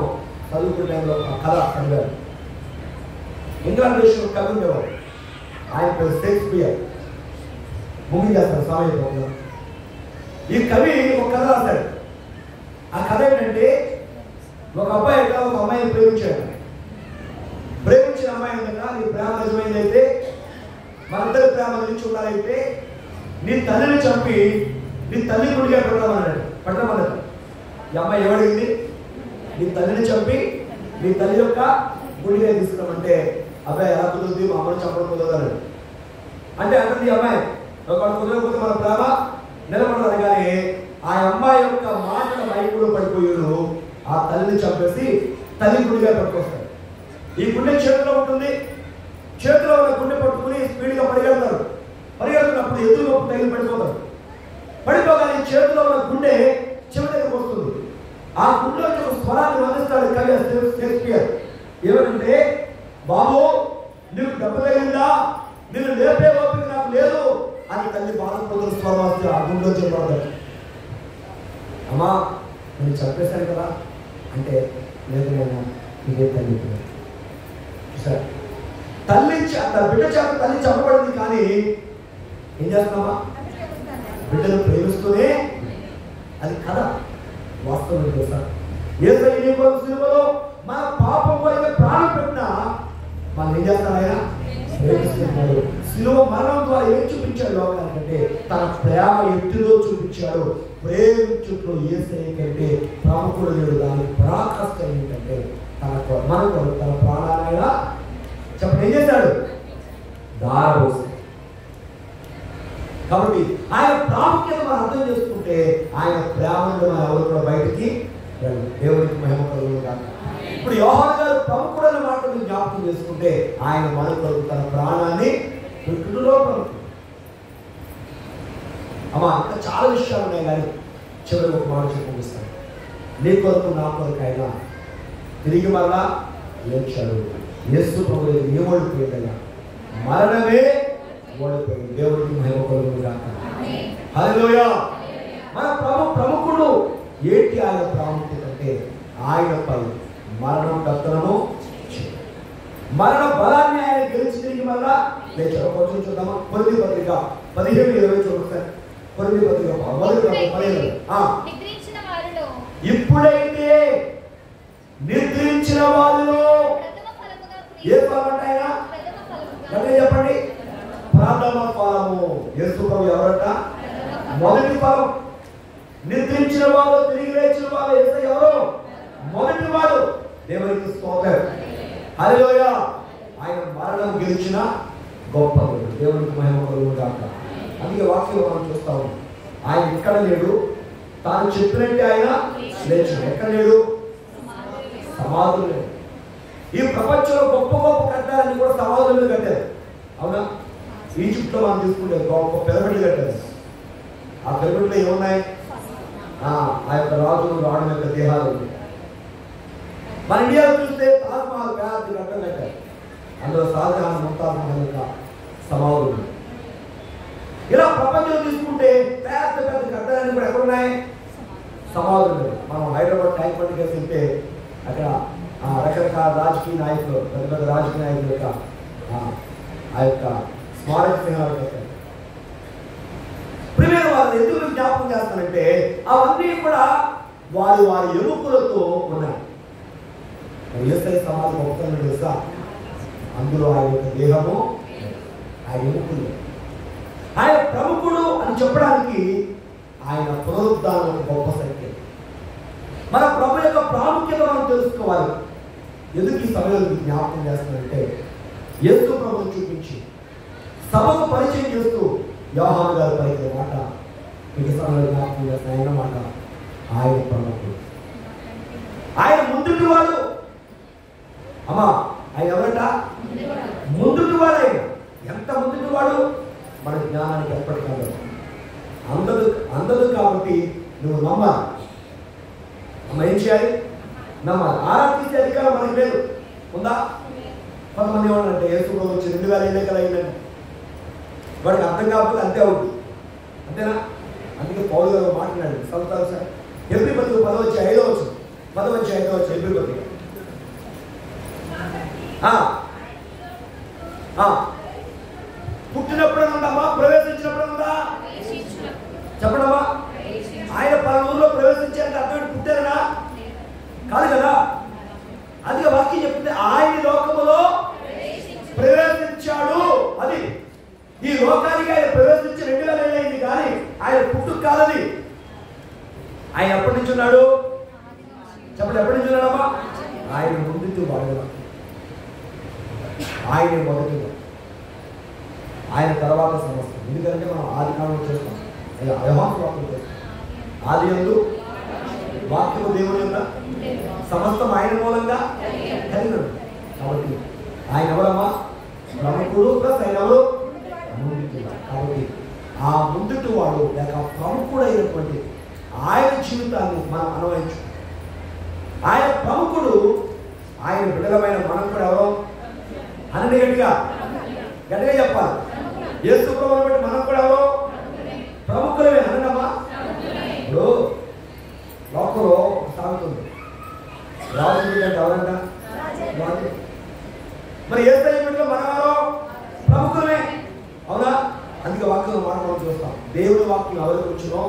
చదువుకునే టైంలో కథ చదివాను. ఇంగ్లాండ్ దేశంలో కవి ఉండేవాడు. ఆయన పేరు షేక్స్పియర్. ముగించేస్తాను సమయం. ఈ కవి ఒక కథ రాశాడు. ఆ కథ ఏంటంటే, ఒక అబ్బాయి ఒక అమ్మాయిని ప్రేమించాడు. ప్రేమించిన అమ్మాయి కన్నా నీ ప్రేమ నిజమైందైతే, మనందరి ప్రేమ నుంచి ఉండాలైతే నీ తల్లిని చంపి నీ తల్లి గుడిగా పెట్టమన్నాడు. ఈ అమ్మాయి ఎవడైంది? నీ తల్లిని చంపి నీ తల్లి యొక్క గుడిగా తీసుకున్నామంటే, అబ్బాయి ఎలా కుదురుద్ది? మా అమ్మని చంపడం కుదరదు అంటే అంటుంది అమ్మాయి. ఒకటి కుదరకపోతే మన ప్రేమ నిలబడాలి. కానీ ఆ అమ్మాయి యొక్క మాటల మైకులో పడిపోయాడు. ఆ తల్లిని చంపేసి తల్లి గుడిగా పట్టుకొస్తాడు. ఈ గుండె చేతిలో ఉంటుంది. చేతిలో ఉన్న గుండె పట్టుకుని స్పీడ్గా పరిగెడతారు. పరిగెడుతున్నప్పుడు ఎదురు తగిలి పడిపోతారు. పడిపోగానే చేతిలో ఉన్న గుండె చెవి దగ్గరకు వస్తుంది. ఆ గుండె ఒక స్వరాన్ని అందిస్తాడు కవి షేక్స్పియర్. ఏమంటే, బాబు నీకు దెబ్బ తగిలిందా? నేను లేపే ఓపిక నాకు లేదు అని తల్లి బాధపడుతున్న స్వరం వస్తే ఆ గుండెలో చెప్పబడతాడు. అమ్మా నేను చంపేశాను కదా అంటే, లేదు నేను ఇదే తల్లి. సరే తల్లి తన బిడ్డ చేత తల్లి చంపబడింది. కానీ ఏం చేస్తున్నావా? బిడ్డను ప్రేమిస్తూనే. అది కథ. వాస్తవం తెలుసా? యేసయ్య నీ కొరకు సిలువలో మన పాపం వల్ల ప్రాణం పెట్టినా మనం ఏం చేస్తాడు? ఆయన ప్రేమిస్తున్నాడు. సిలువ మరణం ద్వారా ఏం చూపించాడు లోకానికంటే తన ప్రేమ ఎత్తులో చూపించాడు. ప్రేమించుట్లో యేసయ్య కంటే ప్రముఖుడు లేడు. దాని పరాకాష్ఠ ఏంటంటే మన కొరకు తన ప్రాణాలైన చెప్పండి ఏం చేశాడు? దారపోసాడు. కాబట్టి ఆయన ప్రాముఖ్యత మనం అర్థం చేసుకుంటే ఆయన ప్రేమను మనం ఎవరు కూడా బయటికి దేవుడికి మహిమ కలుగును కాక. ఇప్పుడు యోహాను గారు ప్రముఖుడైన మాటను జ్ఞాపకం చేసుకుంటే ఆయన మన కొరకు తన ప్రాణాన్ని పెట్టులో ప్రముఖుడు. అమ్మా ఇంకా చాలా విషయాలు ఉన్నాయి. కానీ చివరి ఒక మాట చూపిస్తాను. నీ కొరకు నా కొరకు అయినా తిరిగి మరలా లేచాడు. యేసు ప్రభువు ఏం ఓడిపోయిందయ్యా? మరణమే ఓడిపోయింది. దేవుడికి మహిమ కలుగును గాక. హల్లెలూయా. మన ప్రముఖుడు ఏంటి? ఆయన ప్రాముఖ్యత అంటే ఆయనపై మరణం కర్తనము మరణ బలాన్ని ఆయన గెలిచి తిరిగి మళ్ళా లేచాడు. కొంచెం చూద్దామా? కొరింథీ పత్రిక 15:20 చూడండి. కొరింథీ పత్రిక 15:15 ఇప్పుడైతే నిద్రించిన వారిలో ఏ ఫలం అంటాయా? చెప్పండి. ప్రథమ ఫలము. యేసు ప్రభు ఎవరంట? మొదటి ఫలం. నిద్రించిన వారు తిరిగి లేచిన వారు యేసయ్య ఎవరు? మొదటి వాడు. దేవునికి స్తోత్రం. హల్లెలూయా. ఆయన మరణం గెలిచిన గొప్ప దేవుడు. దేవునికి మహిమ కలుగును గాక. అందుకే వాక్యం మనం చూస్తాము. ఆయన ఎక్కడ లేడు, తాను చెప్పినట్టే ఆయన లేచాడు. ఎక్కడ లేడు? సమాధులు లేడు. ఈ ప్రపంచంలో గొప్ప గొప్ప కట్టాలని కూడా సమాధులు కట్టారు. అవునా? ఈజిప్ట్లో మనం తీసుకుంటే గొప్ప పిరమిడ్లు కట్టారు. ఆ పిరమిడ్లో ఏమున్నాయి? ఆ యొక్క రాజులు రావడం యొక్క దేహాలు ఉన్నాయి. మన ఇండియాలో చూస్తే తాజ్ మహల్ పెద్ద కట్టం కట్టారు. అందులో షాజహాన్ ముంతాజ్ మహల్ యొక్క సమాధులు ఉన్నాయి. ఇలా ప్రపంచంలో తీసుకుంటే పెద్ద పెద్ద కట్టడాలు కూడా ఎక్కడున్నాయి? సమాధులు ఉన్నాయి. మనం హైదరాబాద్ ట్యాంక్ బండ్ కేసు వెళ్తే అక్కడ రకరకాల రాజకీయ నాయకులు, పెద్ద పెద్ద రాజకీయ నాయకుల యొక్క ఆ యొక్క స్మారక చిహ్నాలు కట్టారు. ప్రియమైన వాళ్ళు ఎందుకు జ్ఞాపకం చేస్తానంటే అవన్నీ కూడా వారి వారి ఎముకలతో ఉన్నాయి. యేసయ్య సమాధి గొప్పతనం తెలుసా? అందులో ఆయన యొక్క దేహము, ఆయన ఎముకలు. ఆయన ప్రముఖుడు అని చెప్పడానికి ఆయన పునరుద్ధానం గొప్ప సంఖ్య. మన ప్రభు యొక్క ప్రాముఖ్యత మనం తెలుసుకోవాలి. ఎందుకు ఈ సమయంలో జ్ఞాపకం చేస్తానంటే యేసు ప్రభువును చూపించి సభకు పరిచయం చేస్తూ యోహాను గారు పలికిన మాట మీకు సమయంలో జ్ఞాపకం చేస్తాను. ఆయన మాట ఆయన ప్రముఖుడు, ఆయన ముందుటి వాడు. అమ్మా ఆయన ఎవరట? ముందుటి వాడు. ఆయన ఎంత ముందుటి వాడు? మన జ్ఞానానికి ఎప్పటికీ అందదు కాబట్టి నువ్వు నమ్మాలి. అమ్మ ఏం చేయాలి? నమ్మాలి. ఆరాధించే అధికారం మనకి లేదు. ఉందా? కొంతమంది ఏమన్నారంటే యేసు ప్రభు వచ్చి 2000 ఎన్నికలు అయిందండి, వాడికి అర్థం కాకపోతే అంతే అవుతుంది. అంతేనా? అందుకే పౌలు గారు మాట్లాడాడు సంవత్సరాలు సార్ ఎబ్రి పత్రిక 10:5 ఎబ్రి పత్రిక పుట్టినప్పుడు ఉందమ్మా, ప్రవేశించినప్పుడు ఉందా? చెప్పడమ్మా. ఆయన పలువురులో ప్రవేశించారంటే అర్థం పుట్టారనా? కాదు కదా. అందుకే వాక్యం చెప్తుంది ఆయన లోకములో ప్రవేశించాడు. అది ఈ లోకానికి ఆయన ప్రవేశించి 2000 ఏళ్ళు అయింది, కానీ ఆయన పుట్టుక కాదది. ఆయన ఎప్పటి నుంచి ఉన్నాడు? చెప్పండి, ఎప్పటి నుంచి ఉన్నాడమ్మా? ఆయన ముందు వాడు, ఆయన మొదటి, ఆయన తర్వాత సమస్తం. ఎందుకంటే మనం ఆది కాలంలో చేస్తాం, యోహాను వాక్యం చేస్తాం. ఆది యందు వాక్యము దేవుని యొక్క సమస్తం ఆయన మూలంగా కలిగినది. కాబట్టి ఆయన ఎవరమ్మా? ప్రముఖుడు ప్లస్ ఆయన ఎవరు? ముందుటి. కాబట్టి ఆ ముందుటి వాడు లేక ప్రముఖుడైనటువంటి ఆయన జీవితాన్ని మనం అనుభవించు. ఆయన ప్రముఖుడు, ఆయన బిడ్డలమైన మనం కూడా ఎవరో అన్ని గట్టిగా చెప్పాలి. యేసు ప్రభువుని బట్టి మనం కూడా ఎవరో ప్రముఖులమే అనమ్మా. ఇప్పుడు లోకంలో సాగుతుంది రాజు అంటే ఎవరంట? రాజు. మరి యేసయ్య బిడ్డలు మనం ఎవరో ప్రముఖులమే. అవునా? అందుకే వాక్యం మనం చూస్తాం. దేవుడి వాక్యం ఎవరికి వచ్చినో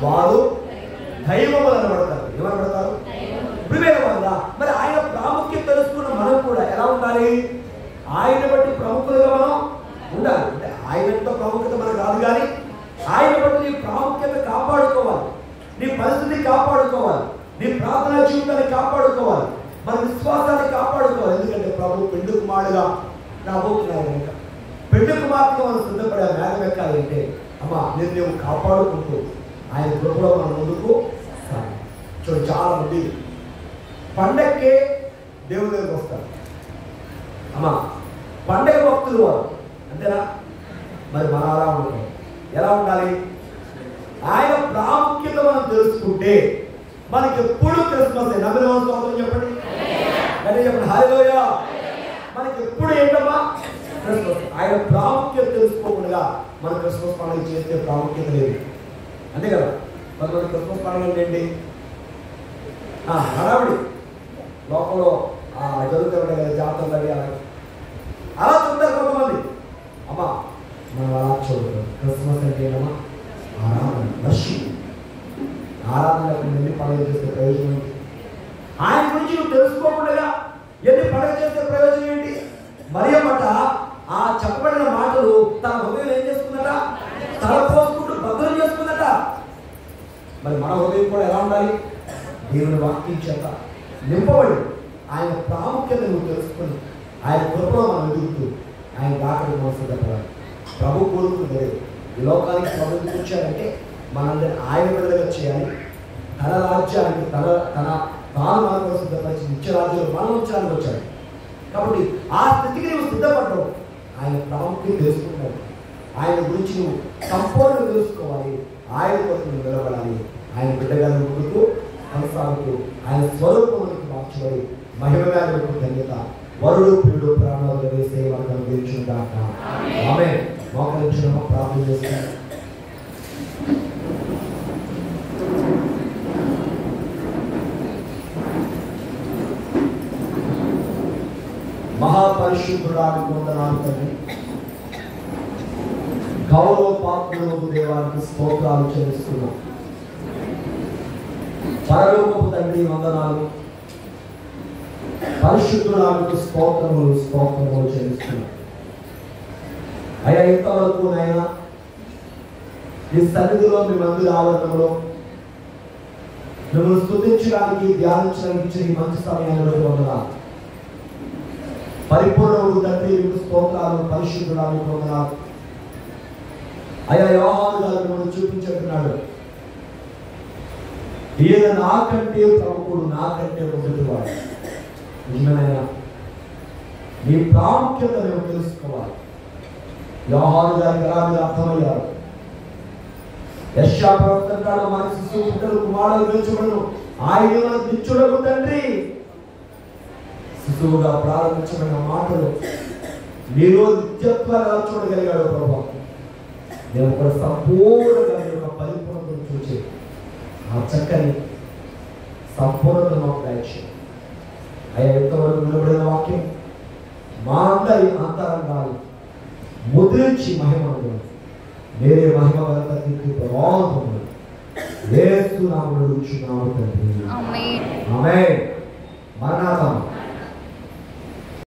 వారు దైవములు అనబడతారు. ఏమనబడతారు? ప్రియమైన వాళ్ళ. మరి ఆయన ప్రాముఖ్యత తెలుసుకున్న మనం కూడా ఎలా ఉండాలి? ఆయన బట్టి ప్రముఖులుగా మనం ఉండాలి. అంటే ఆయనంత ప్రాముఖ్యత మనకు రాదు, కానీ ఆయన బట్టి నీ ప్రాముఖ్యత కాపాడుకోవాలి, నీ పరిస్థితిని కాపాడుకోవాలి, నీ ప్రార్థనా జీవితాన్ని కాపాడుకోవాలి, మన విశ్వాసాన్ని కాపాడుకోవాలి. ఎందుకంటే ప్రభు పెండు కుమారుడుగా రాబోతున్నాడు కనుక పెండు కుమార్తెగా మనం సిద్ధపడే మేఘం ఎక్కాలి అంటే అమ్మా నువ్వు కాపాడుకుంటూ ఆయన కృపలో మన ముందుకు చూడండి. చాలా మంది పండక్కే దేవుడి దగ్గరికి వస్తారు. అమ్మా పండగ భక్తులు వారు, అంతేనా? మరి మన అలా ఉంటాం. ఎలా ఉండాలి? ఆయన ప్రాముఖ్యత మనం తెలుసుకుంటే మనకి ఎప్పుడు క్రిస్మస్. నమ్మిన వాళ్ళు చెప్పండి, అంటే చెప్పండి హల్లెలూయా. మనకి ఎప్పుడు ఏంటమ్మా? క్రిస్మస్. ఆయన ప్రాముఖ్యత తెలుసుకోకుండా మన క్రిస్మస్ పండుగ చేస్తే ప్రాముఖ్యత లేదు, అంతే కదా. మరి మన క్రిస్మస్ పండుగ ఏంటి? హడావిడి లోకంలో జరుగుతుంటాయి కదా, జాతరలు అవి అలా చూస్తారు కొంతమంది. అమ్మా మనం అలా చూడదు. క్రిస్మస్ అంటే ఏంటమ్మా? ఆరాధన, వర్షిప్. ఆరాధన ఎన్ని పండుగ చేస్తే ప్రయోజనం ఏంటి? ఆయన గురించి నువ్వు తెలుసుకోకుండా ఎన్ని పండుగ చేస్తే ప్రయోజనం ఏంటి? మరియమ్మట ఆ చెప్పబడిన మాటలు తన హృదయం ఏం చేసుకుందట? తలపోసుకుంటూ భద్రం చేసుకుందట. మరి మన హృదయం కూడా ఎలా ఉండాలి? దేవుని వాక్యం చేత నింపబడి ఆయన ప్రాముఖ్యత నువ్వు తెలుసుకుని ఆయన కృపలో మనం ఎదుగుతూ ఆయన దాఖలు మనం సిద్ధపడాలి. ప్రభు కోరుకుంటే ఈ లోకానికి ప్రభు వచ్చాడంటే మనందరినీ ఆయన విడుదలగా చేయాలి. తన రాజ్యానికి తాను మన కోసం సిద్ధపరిచి నిత్య రాజ్యాలు మనం ఉంచడానికి వచ్చాడు. కాబట్టి ఆ స్థితికి నువ్వు సిద్ధపడ్డావు. ఆయన ప్రాముఖ్యం తెలుసుకుంటావు. ఆయన గురించి నువ్వు సంపూర్ణంగా తెలుసుకోవాలి. ఆయన కోసం నువ్వు నిలబడాలి. ఆయన బిడ్డగా ముందుకు కొనసాగుతూ ఆయన స్వరూపంలోకి మార్చబడి మహిమగా ధన్యత వరుడు ప్రియుడు ప్రాణాలు వేసే వాళ్ళని అనుగ్రహించుగాక. ఆమేన్. మోకరించిన ప్రార్థన చేస్తాను. మహాపరిశుద్ధుడానికి వందనాలు తండ్రి. గౌరవ పాత్రులకు దేవానికి స్తోత్రాలు చెల్లిస్తున్నాం. పరలోకపు తండ్రి వందనాలు. పరిశుద్ధులకు స్తోత్రములు చెల్లిస్తున్నాం. అయ్యా ఇంతవరకు నాయన ఈ సన్నిధిలో మీ మందిర ఆవరణంలో మిమ్మల్ని స్తుతించడానికి ధ్యానించడానికి ఇచ్చిన ఈ మంచి సమయంలో వందనాలు. పరిపూర్ణముడు తండ్రి మీకు స్తోత్రాలు. పరిశుద్ధుడానికి వందనాలు. అయ్యా యోహాను గారు మిమ్మల్ని చూపించుకున్నాడు. ఈయన నాకంటే ప్రముఖుడు, నాకంటే మొదటివాడు. నిజమేనయ్యా, మీ ప్రాముఖ్యత మేము తెలుసుకోవాలి. యోహాను గారికి ఎలా మీరు అర్థమయ్యారు? యెషయా ప్రవక్త అంటాడు, మన శిశువు పుట్టడు, కుమారుడు పెంచబడును, ఆయన మనకు నిత్యుడగు తండ్రి. శిశువుగా ప్రారంభించబడిన మాటలు మీరు నిత్యత్వాన్ని ఎలా చూడగలిగాడు ప్రభావం. నేను కూడా సంపూర్ణంగా మీ యొక్క పరిపూర్ణతను చూసి ఆ చక్కని సంపూర్ణత మాకు దయచేయండి. అయ్యా ఎంతవరకు నిలబడిన వాక్యం మా అందరి అంతరంగాలు ముద్రించి మహిమను వేరే మహిమ గలతకి ప్రభావం యేసు నామములో అడుగుచున్నాము తండ్రి. ఆమేన్. మరణాతం.